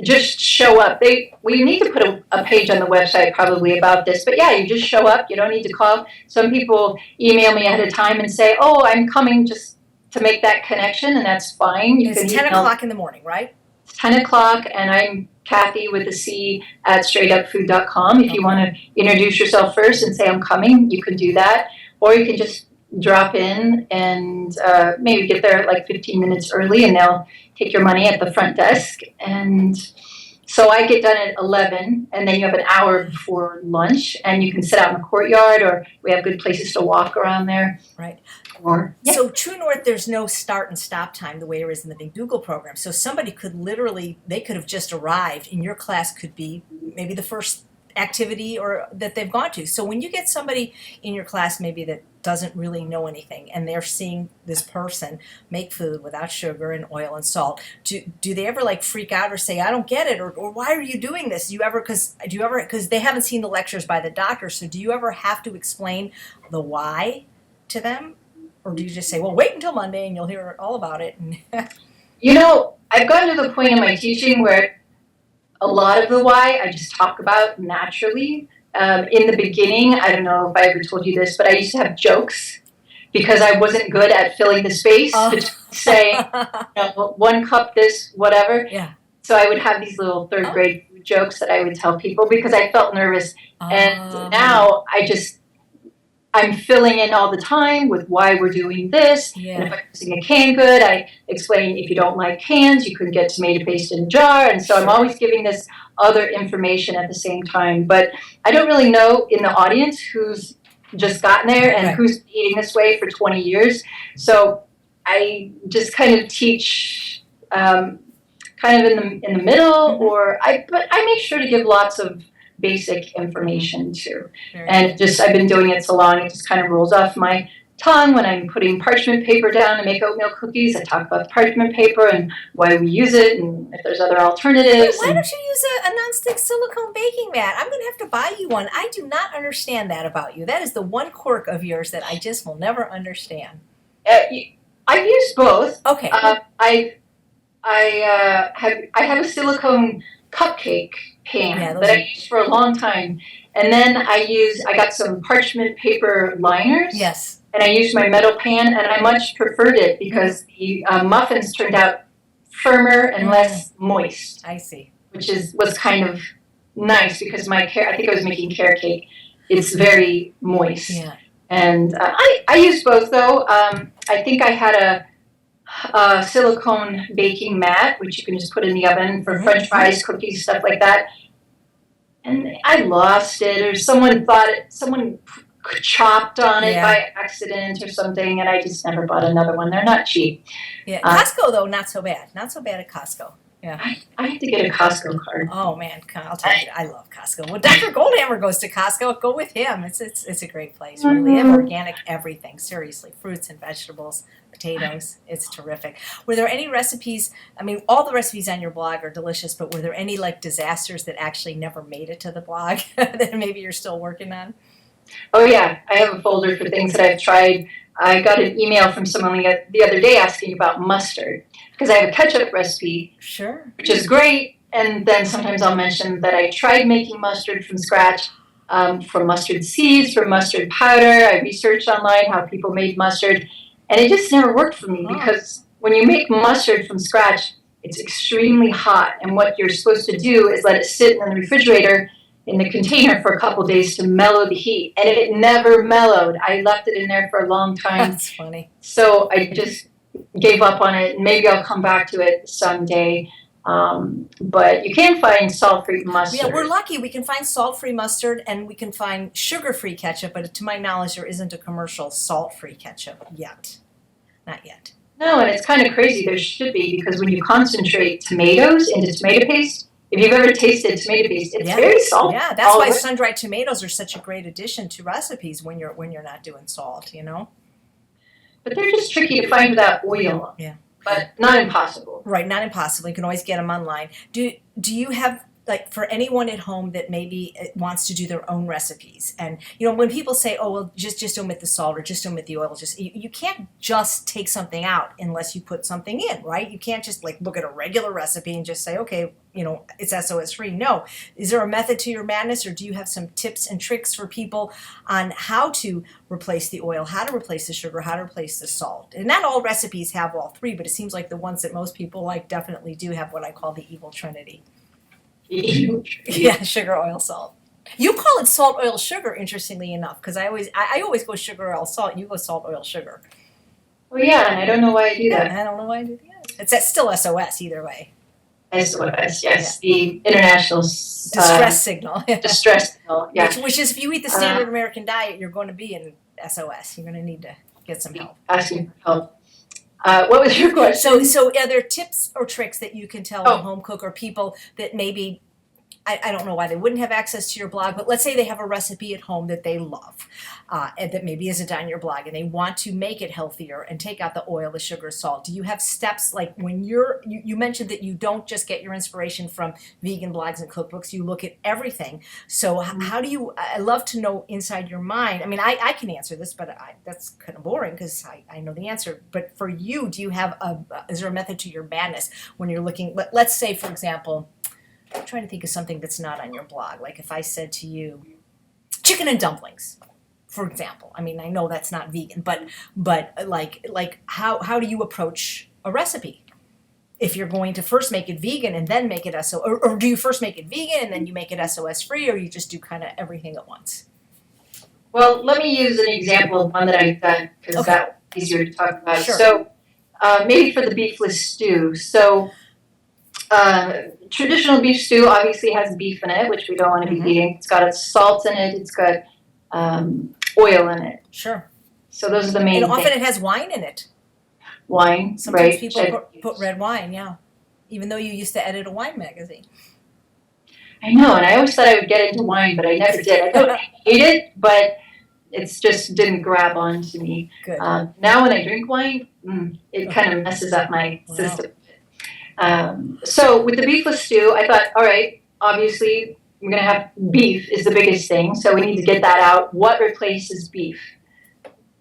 Just show up. We need to put a page on the website probably about this, but yeah, you just show up. You don't need to call. Some people email me ahead of time and say, "Oh, I'm coming," just to make that connection, and that's fine. It's 10 o'clock in the morning, right? It's 10 o'clock, and I'm Cathy with a C at straightupfood.com. If you want to introduce yourself first and say I'm coming, you can do that, or you can just drop in and maybe get there like 15 minutes early, and they'll take your money at the front desk. And so I get done at 11, and then you have an hour before lunch, and you can sit out in the courtyard, or we have good places to walk around there. Right. Or, yeah. So True North, there's no start and stop time the way there is in the Big Google program. So somebody could literally, they could have just arrived, and your class could be maybe the first activity or that they've gone to. So when you get somebody in your class maybe that doesn't really know anything, and they're seeing this person make food without sugar and oil and salt, do they ever like freak out or say, I don't get it, or why are you doing this? Because they haven't seen the lectures by the doctor, so do you ever have to explain the why to them? Or do you just say, well, wait until Monday and you'll hear all about it? You know, I've gotten to the point in my teaching where a lot of the why I just talk about naturally. In the beginning, I don't know if I ever told you this, but I used to have jokes because I wasn't good at filling the space to say, one cup this, whatever. Yeah. So I would have these little third grade jokes that I would tell people because I felt nervous. And now I'm filling in all the time with why we're doing this. Yeah. And if I'm using a canned good, I explain if you don't like cans, you can get tomato paste in a jar. And so I'm always giving this other information at the same time. But I don't really know in the audience who's just gotten there and who's eating this way for 20 years. So I just kind of teach kind of in the middle, but I make sure to give lots of basic information too. And I've been doing it so long, it just kind of rolls off my tongue. When I'm putting parchment paper down to make oatmeal cookies, I talk about the parchment paper and why we use it and if there's other alternatives. Why don't you use a nonstick silicone baking mat? I'm going to have to buy you one. I do not understand that about you. That is the one quirk of yours that I just will never understand. I've used both. Okay. I have a silicone cupcake pan that I used for a long time. And then I got some parchment paper liners. Yes. And I used my metal pan, and I much preferred it because the muffins turned out firmer and less moist. I see. Which was kind of nice because I think I was making carrot cake. It's very moist. Yeah. And I used both though. I think I had a silicone baking mat, which you can just put in the oven for French fries, cookies, stuff like that. And I lost it, or someone chopped on it by accident or something, and I just never bought another one. They're not cheap. Yeah, Costco though, not so bad. Not so bad at Costco. Yeah. I have to get a Costco card. Oh man, I'll tell you, I love Costco. Well, Dr. Goldhammer goes to Costco. Go with him. It's a great place. Really, they have organic everything. Seriously, fruits and vegetables, potatoes. It's terrific. Were there any recipes? I mean, all the recipes on your blog are delicious, but were there any like disasters that actually never made it to the blog that maybe you're still working on? Oh yeah, I have a folder for things that I've tried. I got an email from someone the other day asking about mustard because I have a ketchup recipe, which is great. And then sometimes I'll mention that I tried making mustard from scratch, from mustard seeds, from mustard powder. I researched online how people made mustard, and it just never worked for me because when you make mustard from scratch, it's extremely hot, and what you're supposed to do is let it sit in the refrigerator in the container for a couple days to mellow the heat, and it never mellowed. I left it in there for a long time. That's funny. So I just gave up on it. Maybe I'll come back to it someday. But you can find salt-free mustard. Yeah, we're lucky. We can find salt-free mustard and we can find sugar-free ketchup, but to my knowledge, there isn't a commercial salt-free ketchup yet. Not yet. No, and it's kind of crazy. There should be, because when you concentrate tomatoes into tomato paste, if you've ever tasted tomato paste, it's very salty. Yeah, that's why sun-dried tomatoes are such a great addition to recipes when you're not doing salt, you know? but they're just tricky to find without oil. Yeah. But not impossible. Right, not impossible. You can always get them online. Do you have, like, for anyone at home that maybe wants to do their own recipes, and when people say, oh well, just omit the salt or just omit the oil, just you can't just take something out unless you put something in, right? You can't just like look at a regular recipe and just say, okay, it's SOS free. No. Is there a method to your madness, or do you have some tips and tricks for people on how to replace the oil, how to replace the sugar, how to replace the salt? And not all recipes have all three, but it seems like the ones that most people like definitely do have what I call the evil trinity. Yeah, sugar, oil, salt. You call it salt, oil, sugar, interestingly enough, because I always go sugar, oil, salt, and you go salt, oil, sugar. Well, yeah, and I don't know why I do that. I don't know why I do that. It's still SOS either way. SOS, yes, the international distress signal. Distress signal, yeah. Which is, if you eat the standard American diet, you're going to be in SOS. You're going to need to get some help. Asking for help. What was your question? So are there tips or tricks that you can tell a home cook or people that maybe, I don't know why they wouldn't have access to your blog, but let's say they have a recipe at home that they love, and that maybe isn't on your blog, and they want to make it healthier and take out the oil, the sugar, salt. Do you have steps, like when you mentioned that you don't just get your inspiration from vegan blogs and cookbooks, you look at everything. So how do you, I love to know inside your mind. I mean, I can answer this, but that's kind of boring because I know the answer. But for you, do you have is there a method to your madness when you're looking, let's say, for example, I'm trying to think of something that's not on your blog. Like if I said to you, chicken and dumplings, for example. I mean, I know that's not vegan, but like how do you approach a recipe? If you're going to first make it vegan and then make it or do you first make it vegan and then you make it SOS free, or you just do kind of everything at once? Well, let me use an example of one that I've done because that's easier to talk about. Sure. So maybe for the beefless stew. So traditional beef stew obviously has beef in it, which we don't want to be eating. It's got salt in it. It's got oil in it. Sure. So those are the main things. And often it has wine in it. Wine, Sometimes right. people put red wine, yeah. Even though you used to edit a wine magazine. I know, and I always thought I would get into wine, but I never did. I don't hate it, but it's just didn't grab on to me. Good. Now when I drink wine, it kind of messes up my system. So with the beefless stew, I thought, all right, obviously we're going to have beef is the biggest thing, so we need to get that out. What replaces beef?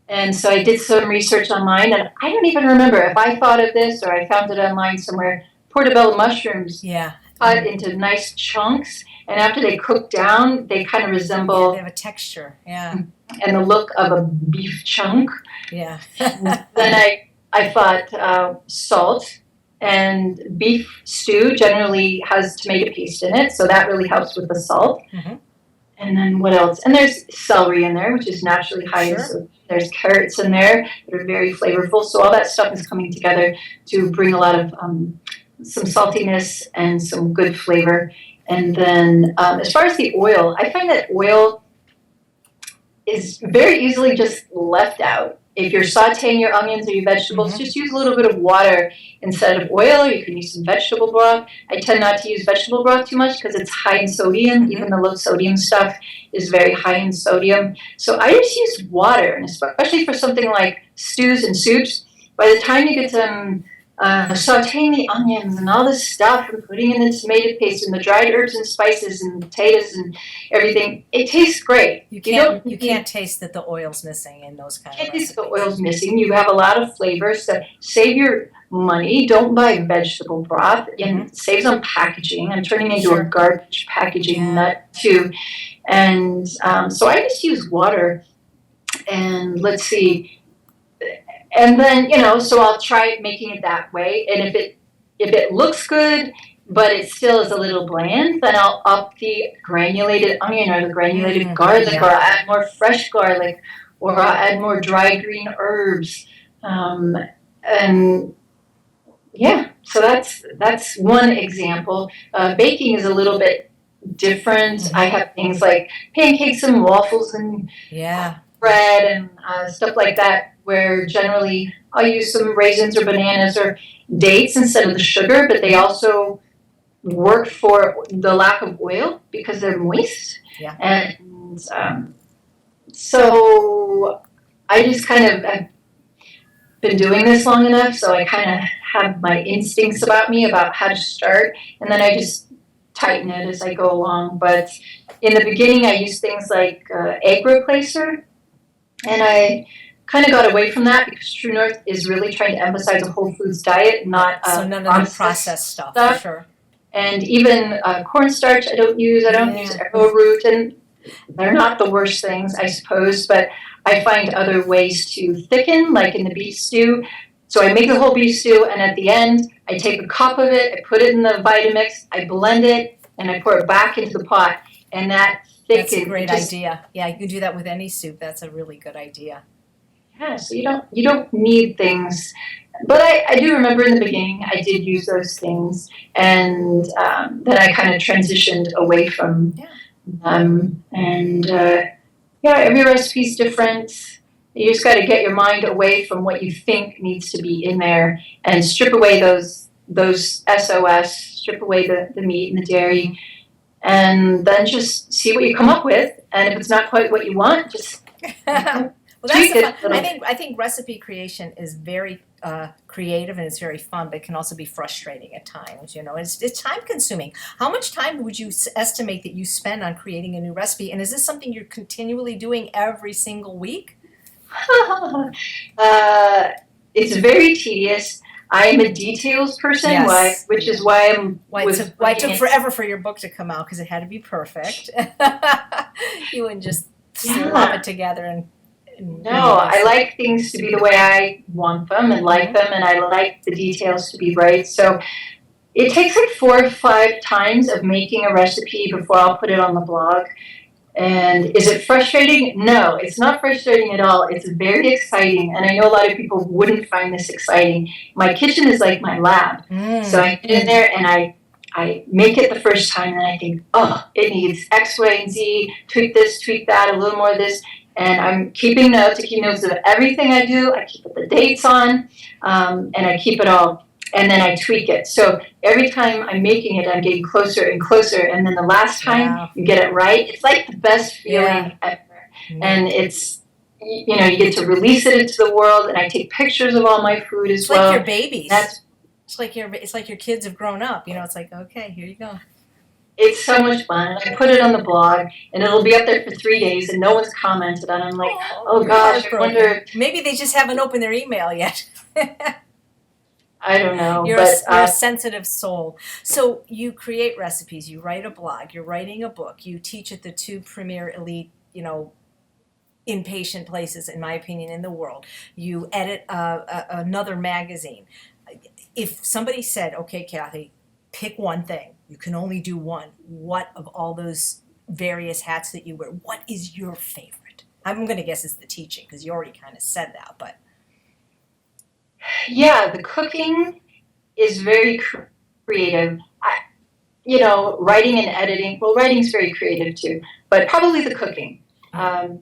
And so I did some research online, and I don't even remember if I thought of this or I found it online somewhere. Portobello mushrooms, cut into nice chunks, and after they cook down, they kind of resemble. They have a texture, and the look of a beef chunk. Yeah. Then I thought salt. And beef stew generally has tomato paste in it, so that really helps with the salt. Mm-hmm. And then what else? And there's celery in there, which is naturally high in sodium. There's carrots in there that are very flavorful. So all that stuff is coming together to bring a lot of some saltiness and some good flavor. And then as far as the oil, I find that oil is very easily just left out. If you're sauteing your onions or your vegetables, just use a little bit of water instead of oil. You can use some vegetable broth. I tend not to use vegetable broth too much because it's high in sodium. Even the low sodium stuff is very high in sodium. So I just use water, and especially for something like stews and soups. By the time you get to sauteing the onions and all this stuff and putting in the tomato paste and the dried herbs and spices and potatoes and everything, it tastes great. You can't taste that the oil's missing in those kind of recipes. Taste the oil's missing. You have a lot of flavors. So save your money. Don't buy vegetable broth. And saves on packaging. I'm turning into a garbage packaging nut too. And so I just use water. And let's see. And then, so I'll try making it that way. And if it looks good, but it still is a little bland, then I'll up the granulated onion or the granulated garlic, or I'll add more fresh garlic, or I'll add more dried green herbs. And yeah, so that's one example. Baking is a little bit different. I have things like pancakes and waffles and bread and stuff like that, where generally I'll use some raisins or bananas or dates instead of the sugar, but they also work for the lack of oil because they're moist. Yeah. And so I just kind of been doing this long enough, so I kind of have my instincts about me about how to start, and then I just tighten it as I go along. But in the beginning, I used things like egg replacer, and I kind of got away from that because True North is really trying to emphasize a whole foods diet, not So none of the processed stuff, for sure. And even cornstarch I don't use. I don't use arrowroot, and they're not the worst things, I suppose, but I find other ways to thicken, like in the beef stew. So I make the whole beef stew, and at the end, I take a cup of it, I put it in the Vitamix, I blend it, and I pour it back into the pot, and that thickens. That's a great idea. Yeah, you can do that with any soup. That's a really good idea. Yeah, so you don't need things. But I do remember in the beginning I did use those things, and then I kind of transitioned away from them. And every recipe's different. You just got to get your mind away from what you think needs to be in there, and strip away those SOS, strip away the meat and the dairy, and then just see what you come up with. And if it's not quite what you want, just well, that's the fun. I think recipe creation is very creative, and it's very fun, but it can also be frustrating at times. You know, it's time consuming. How much time would you estimate that you spend on creating a new recipe? And is this something you're continually doing every single week? It's very tedious. I'm a details person, yes. which is why it took forever for your book to come out, because it had to be perfect. You wouldn't just slap it together and. No, I like things to be the way I want them and like them, and I like the details to be right. So it takes like 4 or 5 times of making a recipe before I'll put it on the blog. And is it frustrating? No, it's not frustrating at all. It's very exciting, and I know a lot of people wouldn't find this exciting. My kitchen is like my lab. So I get in there and I make it the first time, and I think, oh, it needs X, Y, and Z, tweak this, tweak that, a little more of this. And I'm keeping notes. I keep notes of everything I do. I keep the dates on, and I keep it all. And then I tweak it. So every time I'm making it, I'm getting closer and closer. And then the last time you get it right, it's like the best feeling ever. And it's, you get to release it into the world. And I take pictures of all my food as well. It's like your babies. It's like your kids have grown up. It's like, okay, here you go. It's so much fun. I put it on the blog, and it'll be up there for 3 days, and no one's commented on it. I'm like, oh gosh, I wonder. Maybe they just haven't opened their email yet. I don't know. You're a sensitive soul. So you create recipes, you write a blog, you're writing a book, you teach at the 2 premier elite, inpatient places, in my opinion, in the world. You edit another magazine. If somebody said, okay, Cathy, pick one thing, you can only do one, what of all those various hats that you wear, what is your favorite? I'm going to guess it's the teaching, because you already kind of said that, but. Yeah, the cooking is very creative. Writing and editing, well, writing's very creative too, but probably the cooking. And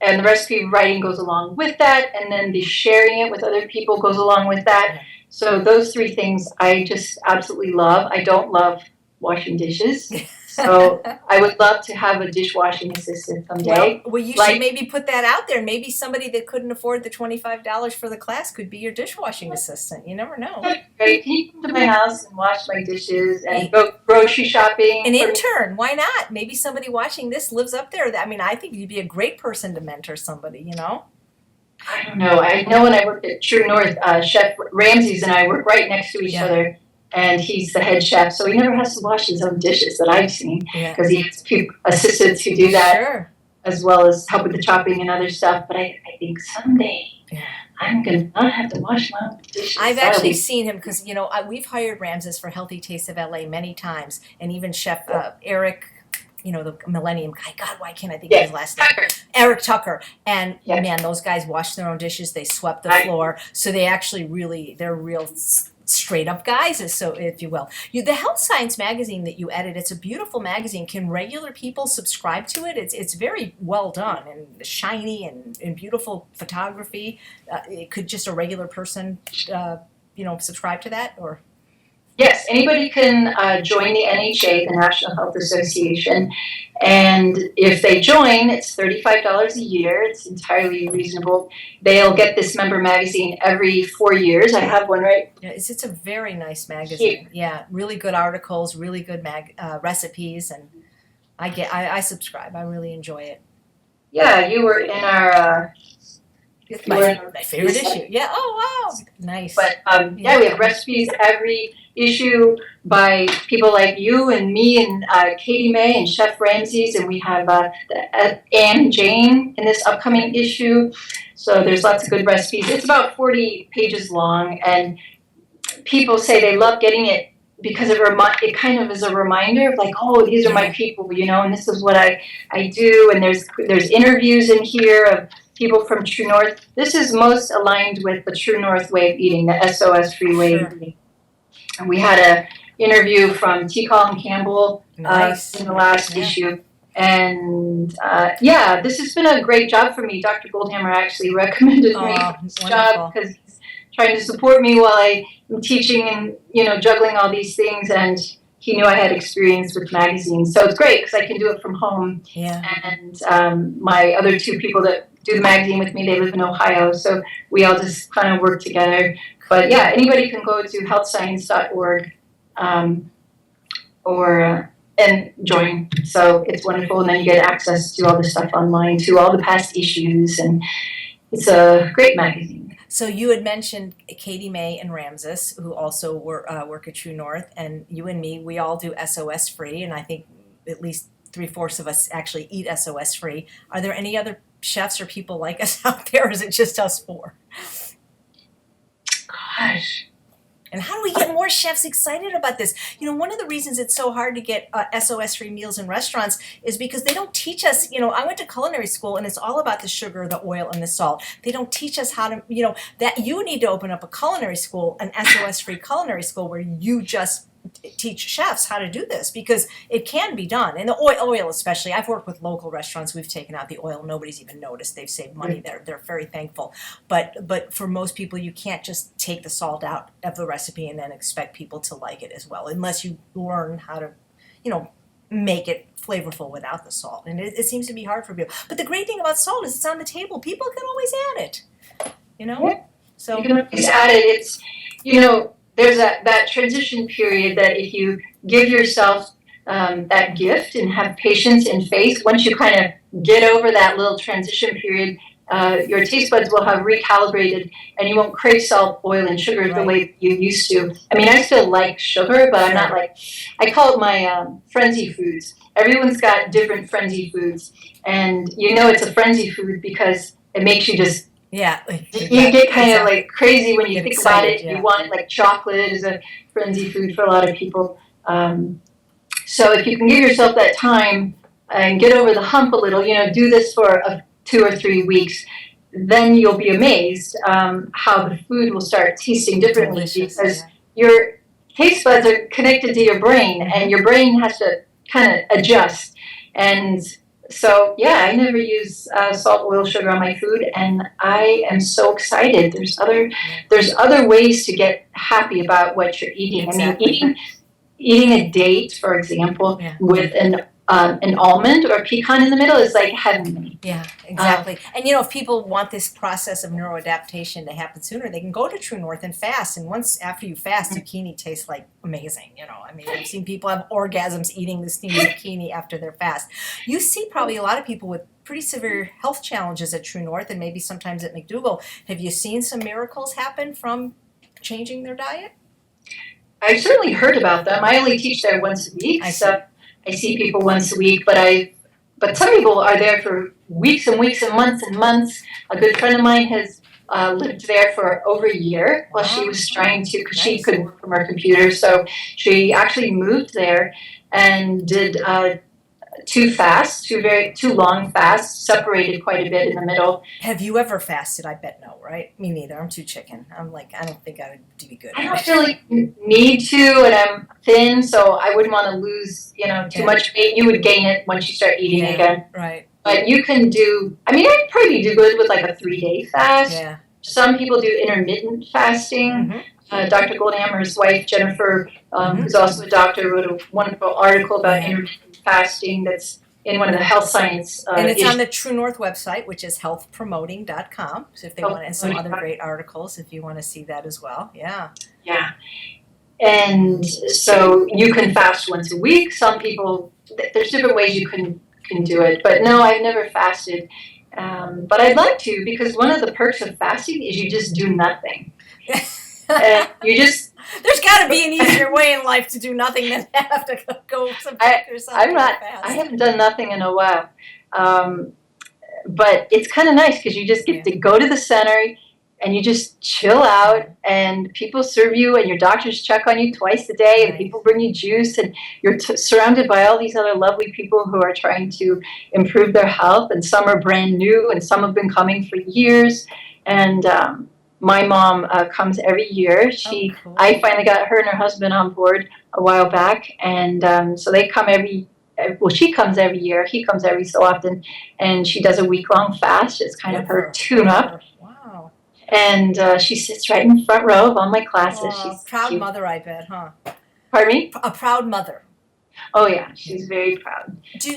the recipe writing goes along with that, and then the sharing it with other people goes along with that. So those 3 things I just absolutely love. I don't love washing dishes. So I would love to have a dishwashing assistant someday. Well, you should maybe put that out there. Maybe somebody that couldn't afford the $25 for the class could be your dishwashing assistant. You never know. Great. Can you come to my house and wash my dishes and go grocery shopping? An intern. Why not? Maybe somebody watching this lives up there. I mean, I think you'd be a great person to mentor somebody, I don't know. I know when I worked at True North, Chef Ramsey's and I work right next to each other. And he's the head chef, so he never has to wash his own dishes that I've seen, because he has assistants who do that, as well as help with the chopping and other stuff. But I think someday I'm going to not have to wash my own dishes. I've actually seen him, because, we've hired Ramses for Healthy Taste of LA many times, and even Chef Eric, the Millennium guy. God, why can't I think of his last name? Eric Tucker. And man, those guys wash their own dishes. They swept the floor. So they actually they're real straight up guys, so if you will. The Health Science magazine that you edit, it's a beautiful magazine. Can regular people subscribe to it? It's very well done and shiny and beautiful photography. Could just a regular person, subscribe to that, or? Yes, anybody can join the NHA, the National Health Association, and if they join, it's $35 a year. It's entirely reasonable. They'll get this member magazine every 4 years. I have one right Yeah, it's a very nice magazine. here. Yeah, really good articles, really good recipes, and I subscribe. I really enjoy it. Yeah, you were in our. It's You were in my favorite issue. Yeah. Oh wow. Nice. But yeah, we have recipes every issue by people like you and me and Katie May and Chef Ramsay's, and we have Anne and Jane in this upcoming issue. So there's lots of good recipes. It's about 40 pages long, and people say they love getting it because it kind of is a reminder of like, oh, these are my people, you know, and this is what I do. And there's interviews in here of people from True North. This is most aligned with the True North way of eating, the SOS-free way of eating. And we had an interview from T. Colin Campbell in the last issue. And yeah, this has been a great job for me. Dr. Goldhammer actually recommended me for this job because he's trying to support me while I'm teaching and, you know, juggling all these things. And he knew I had experience with magazines. So it's great because I can do it from home. Yeah. And my other two people that do the magazine with me, they live in Ohio. So we all just kind of work together. But yeah, anybody can go to healthscience.org and join. So it's wonderful. And then you get access to all the stuff online, to all the past issues. And it's a great magazine. So you had mentioned Katie May and Ramses, who also work at True North, and you and me, we all do SOS-free, and I think at least 3/4 of us actually eat SOS-free. Are there any other chefs or people like us out there, or is it just us four? Gosh. And how do we get more chefs excited about this? You know, one of the reasons it's so hard to get SOS-free meals in restaurants is because they don't teach us, you know, I went to culinary school and it's all about the sugar, the oil, and the salt. They don't teach us how to, you know, that you need to open up a culinary school, an SOS-free culinary school where you just teach chefs how to do this, because it can be done. And the oil especially, I've worked with local restaurants, we've taken out the oil, nobody's even noticed, they've saved money, they're very thankful. But for most people, you can't just take the salt out of the recipe and then expect people to like it as well, unless you learn how to, you know, make it flavorful without the salt. And it seems to be hard for people. But the great thing about salt is it's on the table. People can always add it, you know? Yeah. So you can always add it. It's, you know, there's that transition period that if you give yourself that gift and have patience and faith, once you kind of get over that little transition period, your taste buds will have recalibrated and you won't crave salt, oil, and sugar the way you used to. I mean, I still like sugar, but I'm not like, I call it my frenzy foods. Everyone's got different frenzy foods. And you know it's a frenzy food because it makes you just you get kind of like crazy when you think about it. You want it, like chocolate is a frenzy food for a lot of people. So if you can give yourself that time and get over the hump a little, you know, do this for 2 or 3 weeks, then you'll be amazed how the food will start tasting differently because your taste buds are connected to your brain and your brain has to kind of adjust. And so, yeah, I never use salt, oil, sugar on my food, and I am so excited. There's other ways to get happy about what you're eating. Exactly. I mean, eating a date, for example, with an almond or pecan in the middle is like heavenly. Yeah, exactly. And you know, if people want this process of neuroadaptation to happen sooner, they can go to True North and fast. And once after you fast, zucchini tastes like amazing. You know, I mean, I've seen people have orgasms eating the steamed zucchini after their fast. You see probably a lot of people with pretty severe health challenges at True North and maybe sometimes at McDougall. Have you seen some miracles happen from changing their diet? I've certainly heard about them. I only teach there once a week, so I see people once a week, but some people are there for weeks and weeks and months. A good friend of mine has lived there for over a year while she was trying to, because she couldn't work from her computer, so she actually moved there and did 2 fasts, 2 long fasts, separated quite a bit in the middle. Have you ever fasted? I bet no, right? Me neither. I'm too chicken. I'm like, I don't think I would be good. I don't really need to, and I'm thin, so I wouldn't want to lose, you know, too much weight. You would gain it once you start eating again. Right. But you can do, I mean, I'd probably do good with like a 3-day fast. Yeah. Some people do intermittent fasting. Dr. Goldhammer's wife, Jennifer, Mhm. who's also a doctor, wrote a wonderful article about Yeah. intermittent fasting that's in one of the health science And it's issues. on the True North website, which is healthpromoting.com. So if they want, and some other great articles if you want to see that as well. Yeah. Yeah. And so you can fast once a week. Some people, there's different ways you can do it. But no, I've never fasted. But I'd like to, because one of the perks of fasting is you just do nothing. And you just. There's got to be an easier way in life to do nothing than have to go subject yourself to a fast. I haven't done nothing in a while. But it's kind of nice because you just get to go to the center and you just chill out, and people serve you, and your doctors check on you twice a day, and people bring you juice, and you're surrounded by all these other lovely people who are trying to improve their health, and some are brand new, and some have been coming for years. And my mom comes every year. Cool. I finally got her and her husband on board a while back, and so they come she comes every year, he comes every so often, and she does a week-long fast. It's kind of her tune-up. Wow. And she sits right in the front row of all my classes. She's proud cute. mother, I bet, huh? Pardon me? A proud mother. Oh yeah, she's very proud. Do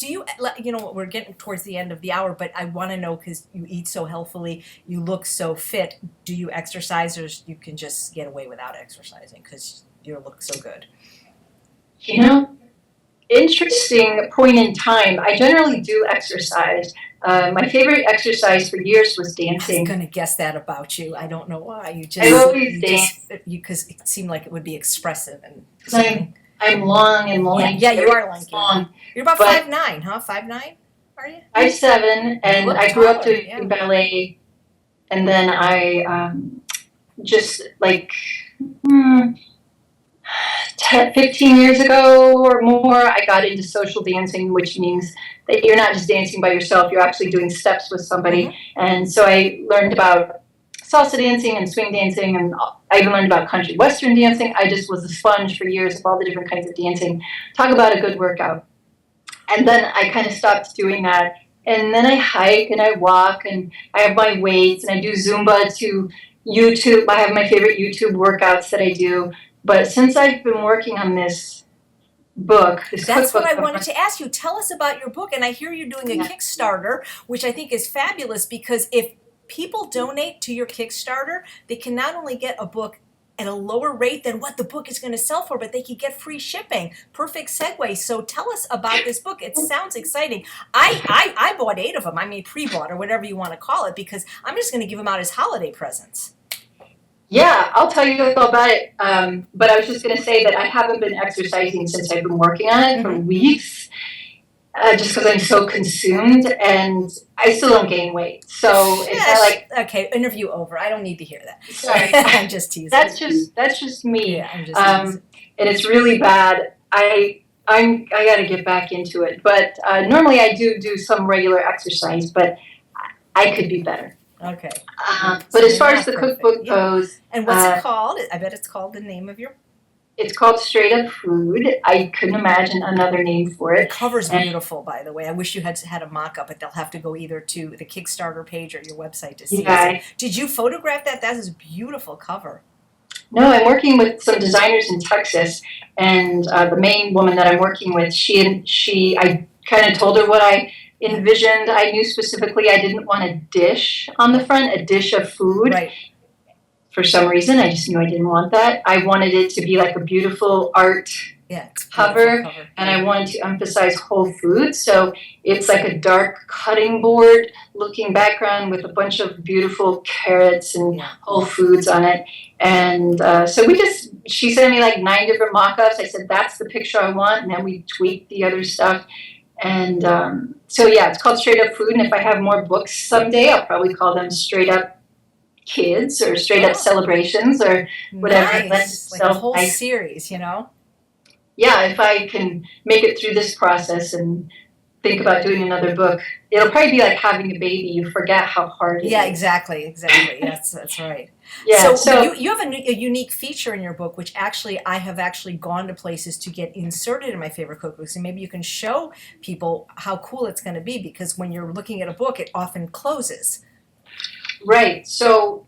you, you know, we're getting towards the end of the hour, but I want to know, because you eat so healthily, you look so fit, do you exercise, or you can just get away without exercising because you look so good? You know, interesting point in time. I generally do exercise. My favorite exercise for years was dancing. I was going to guess that about you. I don't know why. I always dance. Because it seemed like it would be expressive and. I'm long and lanky. Yeah, you are long. You're about 5'9", huh? 5'9", are you? 5'7", and I grew up doing ballet, and then I just like 15 years ago or more, I got into social dancing, which means that you're not just dancing by yourself, you're actually doing steps with somebody. Mm-hmm. And so I learned about salsa dancing and swing dancing, and I even learned about country western dancing. I just was a sponge for years of all the different kinds of dancing. Talk about a good workout. And then I kind of stopped doing that. And then I hike and I walk and I have my weights and I do Zumba to YouTube. I have my favorite YouTube workouts that I do. But since I've been working on this book, that's what I wanted to ask you. Tell us about your book. And I hear you're doing a Kickstarter, which I think is fabulous, because if people donate to your Kickstarter, they can not only get a book at a lower rate than what the book is going to sell for, but they could get free shipping. Perfect segue. So tell us about this book. It sounds exciting. I bought 8 of them. I mean, pre-bought, or whatever you want to call it, because I'm just going to give them out as holiday presents. Yeah, I'll tell you all about it. But I was just going to say that I haven't been exercising since I've been working on it for weeks. Just because I'm so consumed, and I still don't gain weight. So it's not like, okay, interview over. I don't need to hear that. Sorry, I'm just teasing. That's just me. Yeah, I'm just teasing. And it's really bad. I got to get back into it. But normally I do some regular exercise, but I could be better. Okay. But as far as the cookbook goes, and what's it called? I bet it's called the name of your. It's called Straight Up Food. I couldn't imagine another name for it. The cover's beautiful, by the way. I wish you had a mock-up, but they'll have to go either to the Kickstarter page or your website to see it. Did you photograph that? That is a beautiful cover. No, I'm working with some designers in Texas, and the main woman that I'm working with, I kind of told her what I envisioned. I knew specifically I didn't want a dish on the front, a dish of food. Right. For some reason, I just knew I didn't want that. I wanted it to be like a beautiful art cover, and I wanted to emphasize whole foods. So it's like a dark cutting board looking background with a bunch of beautiful carrots and whole foods on it. And so she sent me like 9 different mock-ups. I said, that's the picture I want, and then we tweaked the other stuff. And so yeah, it's called Straight Up Food, and if I have more books someday, I'll probably call them Straight Up Kids or Straight Up Celebrations or whatever. Nice. Like a whole series, you know? Yeah, if I can make it through this process and think about doing another book, it'll probably be like having a baby. You forget how hard it is. Yeah, exactly. That's right. Yeah, so you have a unique feature in your book, which actually I have gone to places to get inserted in my favorite cookbooks, and maybe you can show people how cool it's going to be, because when you're looking at a book, it often closes. Right. So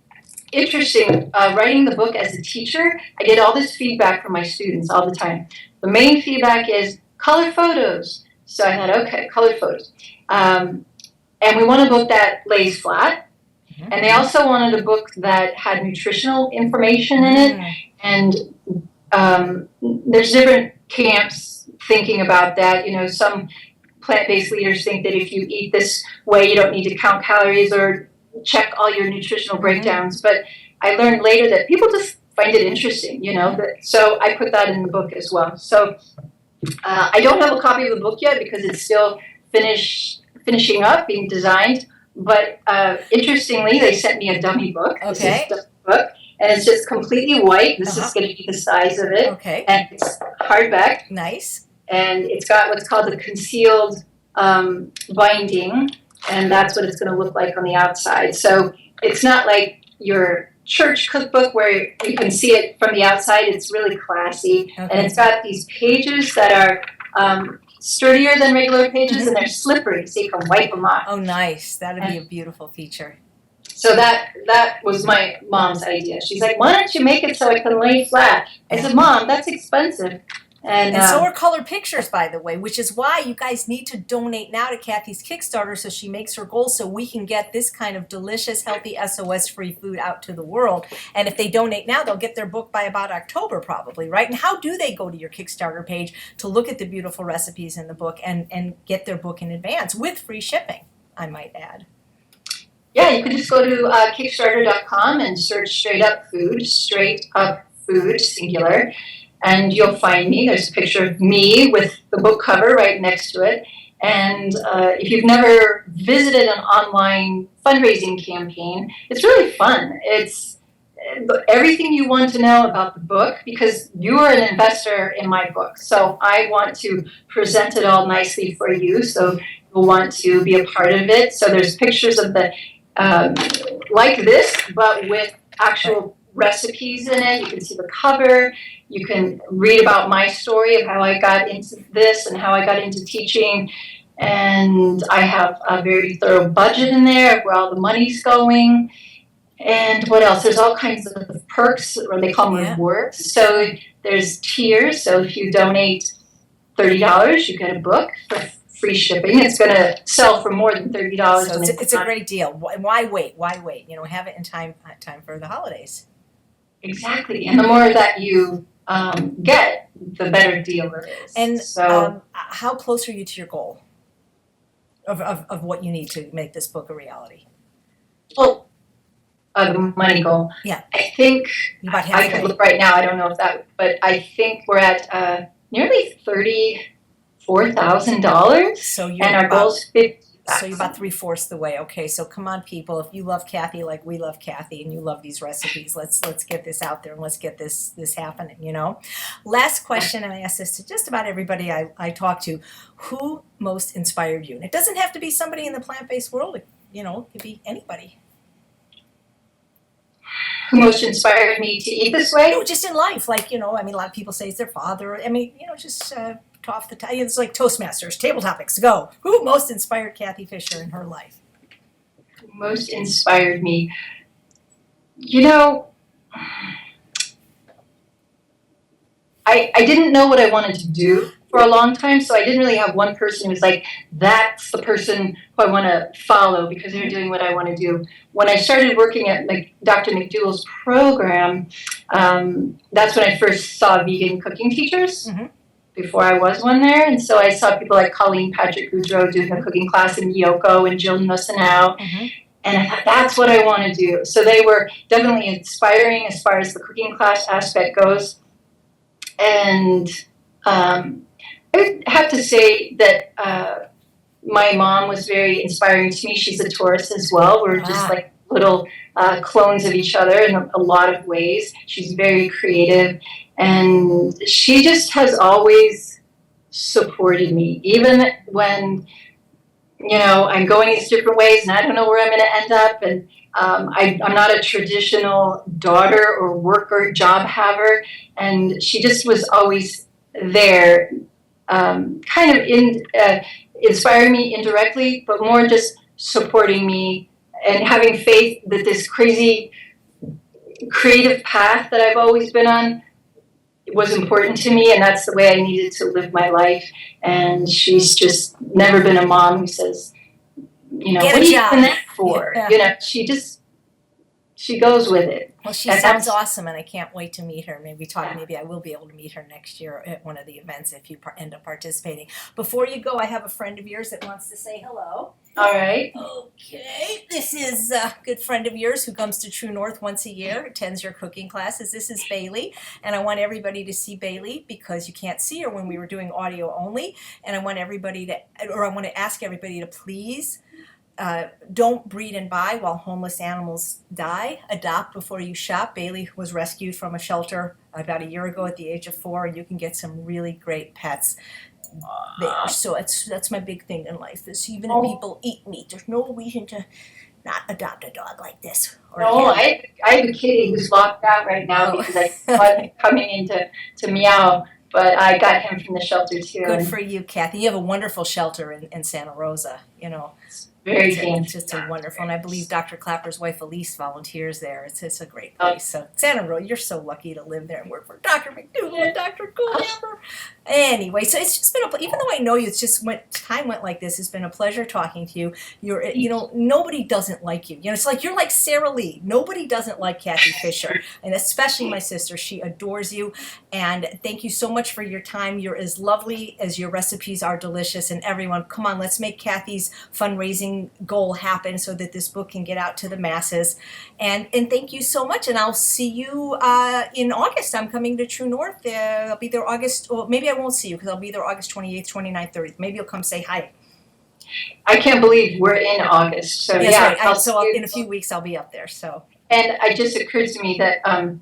interesting, writing the book as a teacher, I get all this feedback from my students all the time. The main feedback is color photos. So I thought, okay, color photos. And we want a book that lays flat. And they also wanted a book that had nutritional information in it. And there's different camps thinking about that. You know, some plant-based leaders think that if you eat this way, you don't need to count calories or check all your nutritional breakdowns. But I learned later that people just find it interesting, you know. So I put that in the book as well. So I don't have a copy of the book yet because it's still finishing up, being designed. But interestingly, they sent me a dummy book. Okay. This is a dummy book, and it's just completely white. This is going to be the size of it. Okay. And it's hardback. Nice. And it's got what's called the concealed binding, and that's what it's going to look like on the outside. So it's not like your church cookbook where you can see it from the outside. It's really classy. Okay. And it's got these pages that are sturdier than regular pages, and they're slippery, so you can wipe them off. Oh, nice. That'd be a beautiful feature. So that was my mom's idea. She's like, why don't you make it so it can lay flat? I said, Mom, that's expensive. And so are color pictures, by the way, which is why you guys need to donate now to Cathy's Kickstarter so she makes her goals so we can get this kind of delicious, healthy, SOS-free food out to the world. And if they donate now, they'll get their book by about October probably, right? And how do they go to your Kickstarter page to look at the beautiful recipes in the book and get their book in advance with free shipping, I might add? Yeah, you can just go to Kickstarter.com and search Straight Up Food, singular. And you'll find me. There's a picture of me with the book cover right next to it. And if you've never visited an online fundraising campaign, it's really fun. It's everything you want to know about the book because you are an investor in my book. So I want to present it all nicely for you. So you'll want to be a part of it. So there's pictures of the, like this, but with actual recipes in it. You can see the cover. You can read about my story of how I got into this and how I got into teaching. And I have a very thorough budget in there of where all the money's going. And what else? There's all kinds of perks, or they call them rewards. So there's tiers. So if you donate $30, you get a book for free shipping. It's going to sell for more than $30. So it's a great deal. Why wait? Why wait? You know, have it in time for the holidays. Exactly. And the more that you get, the better deal it is. And so, how close are you to your goal of what you need to make this book a reality? Well, the money goal. Yeah. I think I could look right now. I don't know if that, but I think we're at nearly $34,000. So you're and our goal's 50. So you're about 3/4 the way. Okay, so come on, people. If you love Cathy like we love Cathy, and you love these recipes, let's get this out there and let's get this happening. You know. Last question, and I ask this to just about everybody I talk to: who most inspired you? And it doesn't have to be somebody in the plant-based world. You know, it could be anybody. Who most inspired me to eat this way? No, just in life. Like, you know, I mean, a lot of people say it's their father. I mean, you know, just off the top. It's like Toastmasters, table topics, go. Who most inspired Cathy Fisher in her life? Who most inspired me? You know, I didn't know what I wanted to do for a long time, so I didn't really have one person who was like, that's the person who I want to follow because they're doing what I want to do. When I started working at Dr. McDougall's program, that's when I first saw vegan cooking teachers before I was one there. And so I saw people like Colleen Patrick Goudreau doing a cooking class in Yoko and Jill Nussenow. And I thought, that's what I want to do. So they were definitely inspiring as far as the cooking class aspect goes. And I would have to say that my mom was very inspiring to me. She's a Taurus as well. We're just like little clones of each other in a lot of ways. She's very creative. And she just has always supported me, even when, you know, I'm going these different ways and I don't know where I'm going to end up. And I'm not a traditional daughter or worker, job haver. And she just was always there, kind of inspiring me indirectly, but more just supporting me and having faith that this crazy creative path that I've always been on was important to me, and that's the way I needed to live my life. And she's just never been a mom who says, Get what a are you job. doing that for? Yeah. She goes with it. Well, she And sounds awesome, and I can't wait to meet her. Maybe I will be able to meet her next year at one of the events if you end up participating. Before you go, I have a friend of yours that wants to say hello. All right. Okay, this is a good friend of yours who comes to True North once a year, attends your cooking classes. This is Bailey, and I want everybody to see Bailey because you can't see her when we were doing audio only. And I want to ask everybody to please don't breed and buy while homeless animals die. Adopt before you shop. Bailey was rescued from a shelter about a year ago at the age of 4, and you can get some really great pets there. So that's my big thing in life is even if people eat meat, there's no reason to not adopt a dog like this. I have a kitty who's locked out right now because I saw him coming into meow, but I got him from the shelter too. Good for you, Cathy. You have a wonderful shelter in Santa Rosa. Very it's just a wonderful, and I believe Dr. Clapper's wife Elise volunteers there. It's a great place. So Santa Rosa, you're so lucky to live there and work for Dr. McDougall and Dr. Goldhammer. Anyway, so it's just been even though I know you, it's just time went like this. It's been a pleasure talking to you. Nobody doesn't like you. It's like you're like Sarah Lee. Nobody doesn't like Cathy Fisher, and especially my sister. She adores you, and thank you so much for your time. You're as lovely as your recipes are delicious, and everyone, come on, let's make Cathy's fundraising goal happen so that this book can get out to the masses. And thank you so much, and I'll see you in August. I'm coming to True North. I'll be there August, or maybe I won't see you because I'll be there August 28th, 29th, 30th. Maybe you'll come say hi. I can't believe we're in August. So That's right. In a few weeks I'll be up there. So. And it just occurred to me that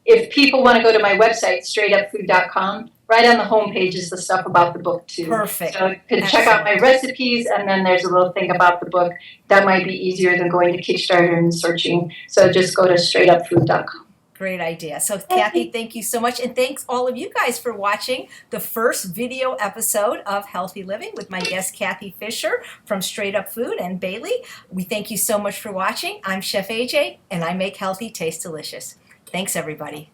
if people want to go to my website, straightupfood.com, right on the homepage is the stuff about the book too. Perfect. So you can check out my recipes, and then there's a little thing about the book. That might be easier than going to Kickstarter and searching. So just go to straightupfood.com. Great idea. So Cathy, thank you so much. And thanks all of you guys for watching the first video episode of Healthy Living with my guest Cathy Fisher from Straight Up Food and Bailey. We thank you so much for watching. I'm Chef AJ, and I make healthy taste delicious. Thanks, everybody.